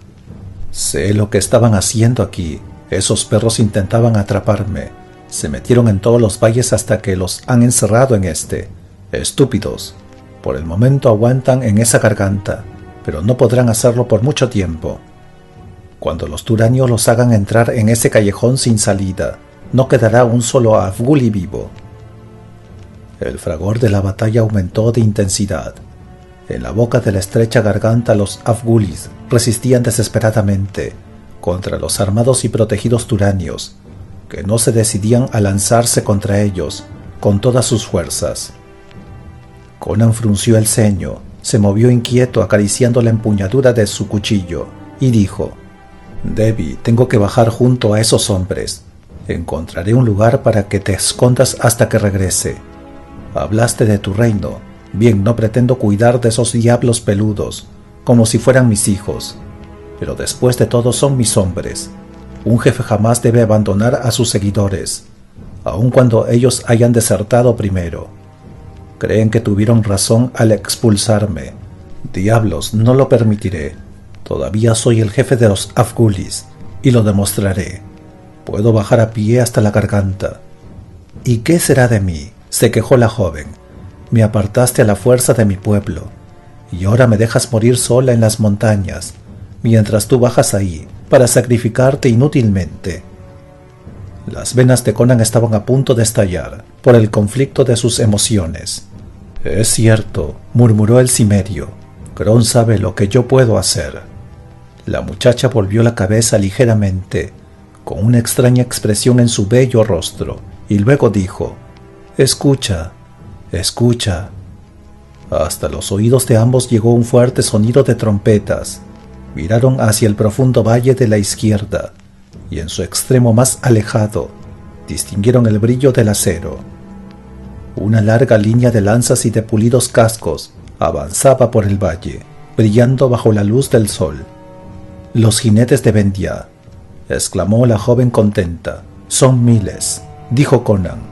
Sé lo que estaban haciendo aquí. Esos perros intentaban atraparme. Se metieron en todos los valles hasta que los han encerrado en este. Estúpidos. Por el momento aguantan en esa garganta, pero no podrán hacerlo por mucho tiempo. Cuando los turanios los hagan entrar en ese callejón sin salida, no quedará un solo afguli vivo. El fragor de la batalla aumentó de intensidad. En la boca de la estrecha garganta los afgulis resistían desesperadamente contra los armados y protegidos turanios, que no se decidían a lanzarse contra ellos con todas sus fuerzas. Conan frunció el ceño, se movió inquieto acariciando la empuñadura de su cuchillo y dijo: Devi, tengo que bajar junto a esos hombres. Encontraré un lugar para que te escondas hasta que regrese. Hablaste de tu reino. Bien, no pretendo cuidar de esos diablos peludos, como si fueran mis hijos. Pero después de todo son mis hombres. Un jefe jamás debe abandonar a sus seguidores, aun cuando ellos hayan desertado primero. Creen que tuvieron razón al expulsarme. Diablos, no lo permitiré. Todavía soy el jefe de los afgulis, y lo demostraré. Puedo bajar a pie hasta la garganta. ¿Y qué será de mí?, se quejó la joven. Me apartaste a la fuerza de mi pueblo, y ahora me dejas morir sola en las montañas, mientras tú bajas ahí para sacrificarte inútilmente. Las venas de Conan estaban a punto de estallar por el conflicto de sus emociones. Es cierto, murmuró el cimerio. Crón sabe lo que yo puedo hacer. La muchacha volvió la cabeza ligeramente, con una extraña expresión en su bello rostro, y luego dijo: Escucha, escucha. Hasta los oídos de ambos llegó un fuerte sonido de trompetas. Miraron hacia el profundo valle de la izquierda, y en su extremo más alejado distinguieron el brillo del acero. Una larga línea de lanzas y de pulidos cascos avanzaba por el valle, brillando bajo la luz del sol. Los jinetes de Bendia, exclamó la joven contenta. Son miles, dijo Conan.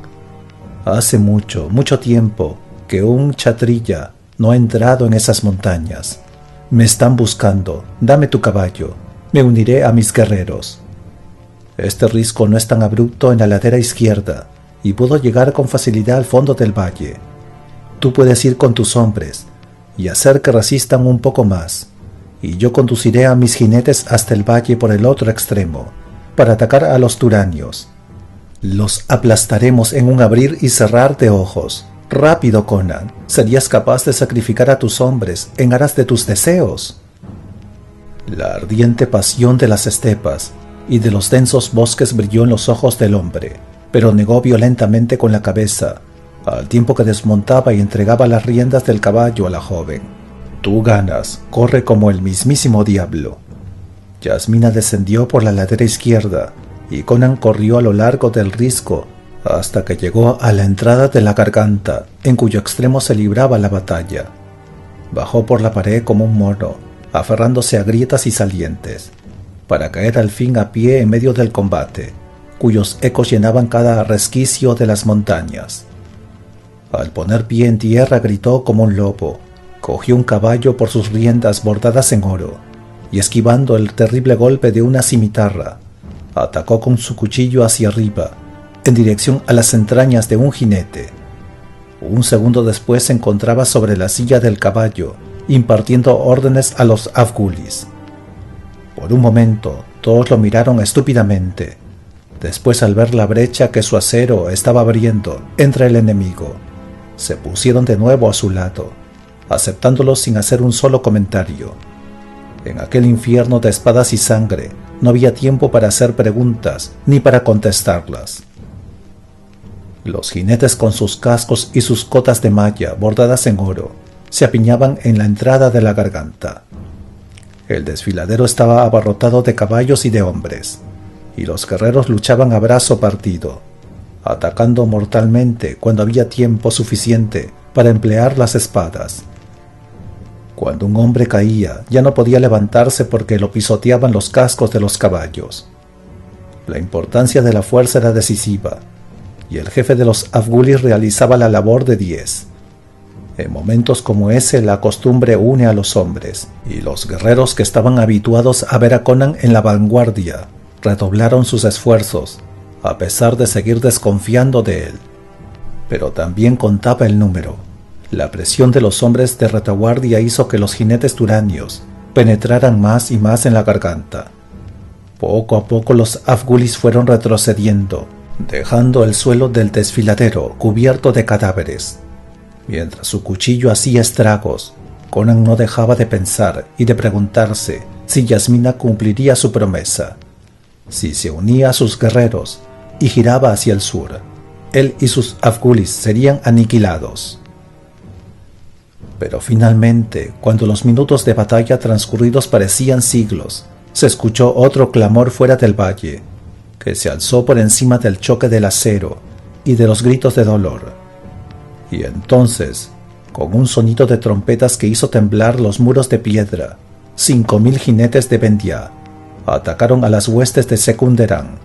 Hace mucho, mucho tiempo que un chatrilla no ha entrado en esas montañas. Me están buscando. Dame tu caballo. Me uniré a mis guerreros. Este risco no es tan abrupto en la ladera izquierda y puedo llegar con facilidad al fondo del valle. Tú puedes ir con tus hombres y hacer que resistan un poco más, y yo conduciré a mis jinetes hasta el valle por el otro extremo, para atacar a los turanios. Los aplastaremos en un abrir y cerrar de ojos. Rápido, Conan. ¿Serías capaz de sacrificar a tus hombres en aras de tus deseos? La ardiente pasión de las estepas y de los densos bosques brilló en los ojos del hombre, pero negó violentamente con la cabeza, al tiempo que desmontaba y entregaba las riendas del caballo a la joven. Tú ganas, corre como el mismísimo diablo. Yasmina descendió por la ladera izquierda, y Conan corrió a lo largo del risco hasta que llegó a la entrada de la garganta, en cuyo extremo se libraba la batalla. Bajó por la pared como un mono, aferrándose a grietas y salientes, para caer al fin a pie en medio del combate, cuyos ecos llenaban cada resquicio de las montañas. Al poner pie en tierra gritó como un lobo, cogió un caballo por sus riendas bordadas en oro, y esquivando el terrible golpe de una cimitarra, atacó con su cuchillo hacia arriba, en dirección a las entrañas de un jinete. Un segundo después se encontraba sobre la silla del caballo, impartiendo órdenes a los afghulis. Por un momento, todos lo miraron estúpidamente. Después, al ver la brecha que su acero estaba abriendo entre el enemigo, se pusieron de nuevo a su lado, aceptándolo sin hacer un solo comentario. En aquel infierno de espadas y sangre no había tiempo para hacer preguntas ni para contestarlas. Los jinetes con sus cascos y sus cotas de malla bordadas en oro se apiñaban en la entrada de la garganta. El desfiladero estaba abarrotado de caballos y de hombres, y los guerreros luchaban a brazo partido, atacando mortalmente cuando había tiempo suficiente para emplear las espadas. Cuando un hombre caía, ya no podía levantarse porque lo pisoteaban los cascos de los caballos. La importancia de la fuerza era decisiva, y el jefe de los afghulis realizaba la labor de 10. En momentos como ese, la costumbre une a los hombres, y los guerreros que estaban habituados a ver a Conan en la vanguardia redoblaron sus esfuerzos, a pesar de seguir desconfiando de él. Pero también contaba el número. La presión de los hombres de retaguardia hizo que los jinetes turanios penetraran más y más en la garganta. Poco a poco los afghulis fueron retrocediendo, dejando el suelo del desfiladero cubierto de cadáveres. Mientras su cuchillo hacía estragos, Conan no dejaba de pensar y de preguntarse si Yasmina cumpliría su promesa. Si se unía a sus guerreros y giraba hacia el sur, él y sus afghulis serían aniquilados. Pero finalmente, cuando los minutos de batalla transcurridos parecían siglos, se escuchó otro clamor fuera del valle, que se alzó por encima del choque del acero y de los gritos de dolor. Y entonces, con un sonido de trompetas que hizo temblar los muros de piedra, 5000 jinetes de Bendia atacaron a las huestes de Secunderán.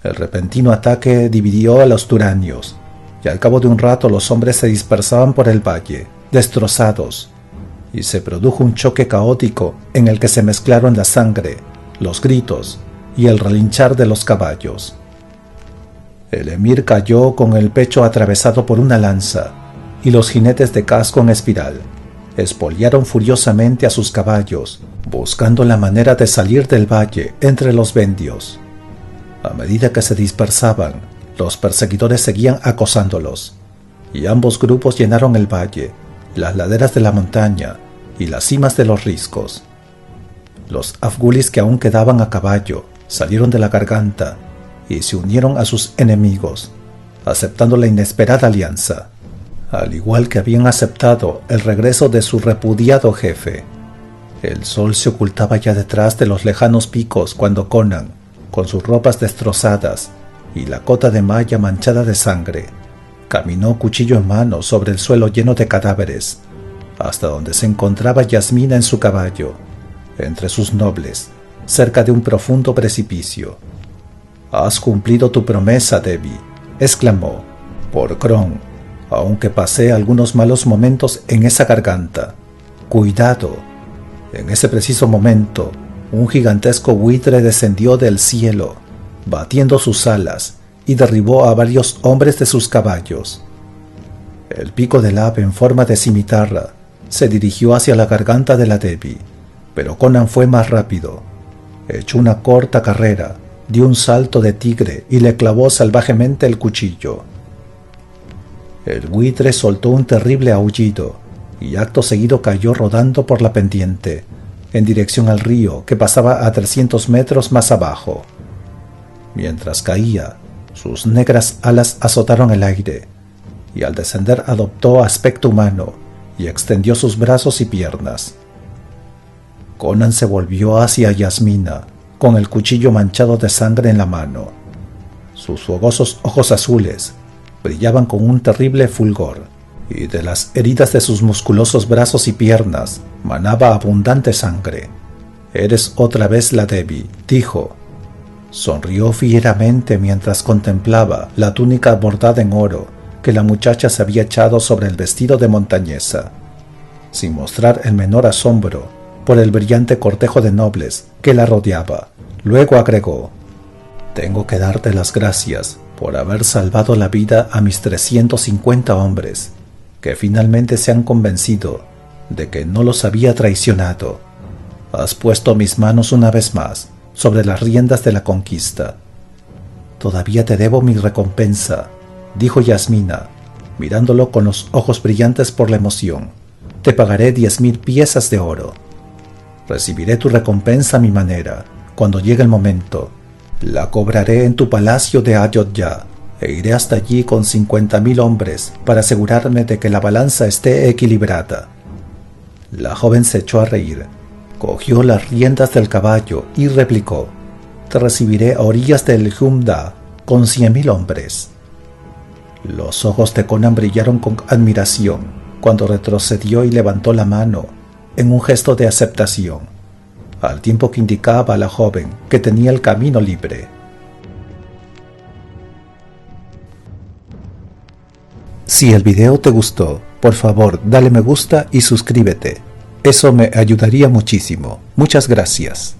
El repentino ataque dividió a los turanios, y al cabo de un rato los hombres se dispersaban por el valle, destrozados, y se produjo un choque caótico en el que se mezclaron la sangre, los gritos y el relinchar de los caballos. El emir cayó con el pecho atravesado por una lanza, y los jinetes de casco en espiral espoliaron furiosamente a sus caballos, buscando la manera de salir del valle entre los bendios. A medida que se dispersaban, los perseguidores seguían acosándolos, y ambos grupos llenaron el valle, las laderas de la montaña y las cimas de los riscos. Los afghulis que aún quedaban a caballo salieron de la garganta y se unieron a sus enemigos, aceptando la inesperada alianza, al igual que habían aceptado el regreso de su repudiado jefe. El sol se ocultaba ya detrás de los lejanos picos cuando Conan, con sus ropas destrozadas y la cota de malla manchada de sangre, caminó cuchillo en mano sobre el suelo lleno de cadáveres, hasta donde se encontraba Yasmina en su caballo, entre sus nobles, cerca de un profundo precipicio. «Has cumplido tu promesa, Devi», exclamó. «Por Kron, aunque pasé algunos malos momentos en esa garganta. ¡Cuidado!». En ese preciso momento, un gigantesco buitre descendió del cielo, batiendo sus alas, y derribó a varios hombres de sus caballos. El pico del ave en forma de cimitarra se dirigió hacia la garganta de la Devi, pero Conan fue más rápido. Echó una corta carrera, dio un salto de tigre y le clavó salvajemente el cuchillo. El buitre soltó un terrible aullido y acto seguido cayó rodando por la pendiente, en dirección al río que pasaba a 300 metros más abajo. Mientras caía, sus negras alas azotaron el aire, y al descender adoptó aspecto humano y extendió sus brazos y piernas. Conan se volvió hacia Yasmina, con el cuchillo manchado de sangre en la mano. Sus fogosos ojos azules brillaban con un terrible fulgor, y de las heridas de sus musculosos brazos y piernas manaba abundante sangre. «Eres otra vez la Debbie», dijo. Sonrió fieramente mientras contemplaba la túnica bordada en oro que la muchacha se había echado sobre el vestido de montañesa, sin mostrar el menor asombro por el brillante cortejo de nobles que la rodeaba. Luego agregó: «Tengo que darte las gracias por haber salvado la vida a mis 350 hombres, que finalmente se han convencido de que no los había traicionado. Has puesto mis manos una vez más sobre las riendas de la conquista. Todavía te debo mi recompensa», dijo Yasmina, mirándolo con los ojos brillantes por la emoción. «Te pagaré 10.000 piezas de oro. Recibiré tu recompensa a mi manera, cuando llegue el momento. La cobraré en tu palacio de Ayodhya, e iré hasta allí con 50.000 hombres para asegurarme de que la balanza esté equilibrada». La joven se echó a reír, cogió las riendas del caballo y replicó: «Te recibiré a orillas del Jumda con 100.000 hombres». Los ojos de Conan brillaron con admiración cuando retrocedió y levantó la mano en un gesto de aceptación, al tiempo que indicaba a la joven que tenía el camino libre. Si el video te gustó, por favor dale me gusta y suscríbete. Eso me ayudaría muchísimo. Muchas gracias.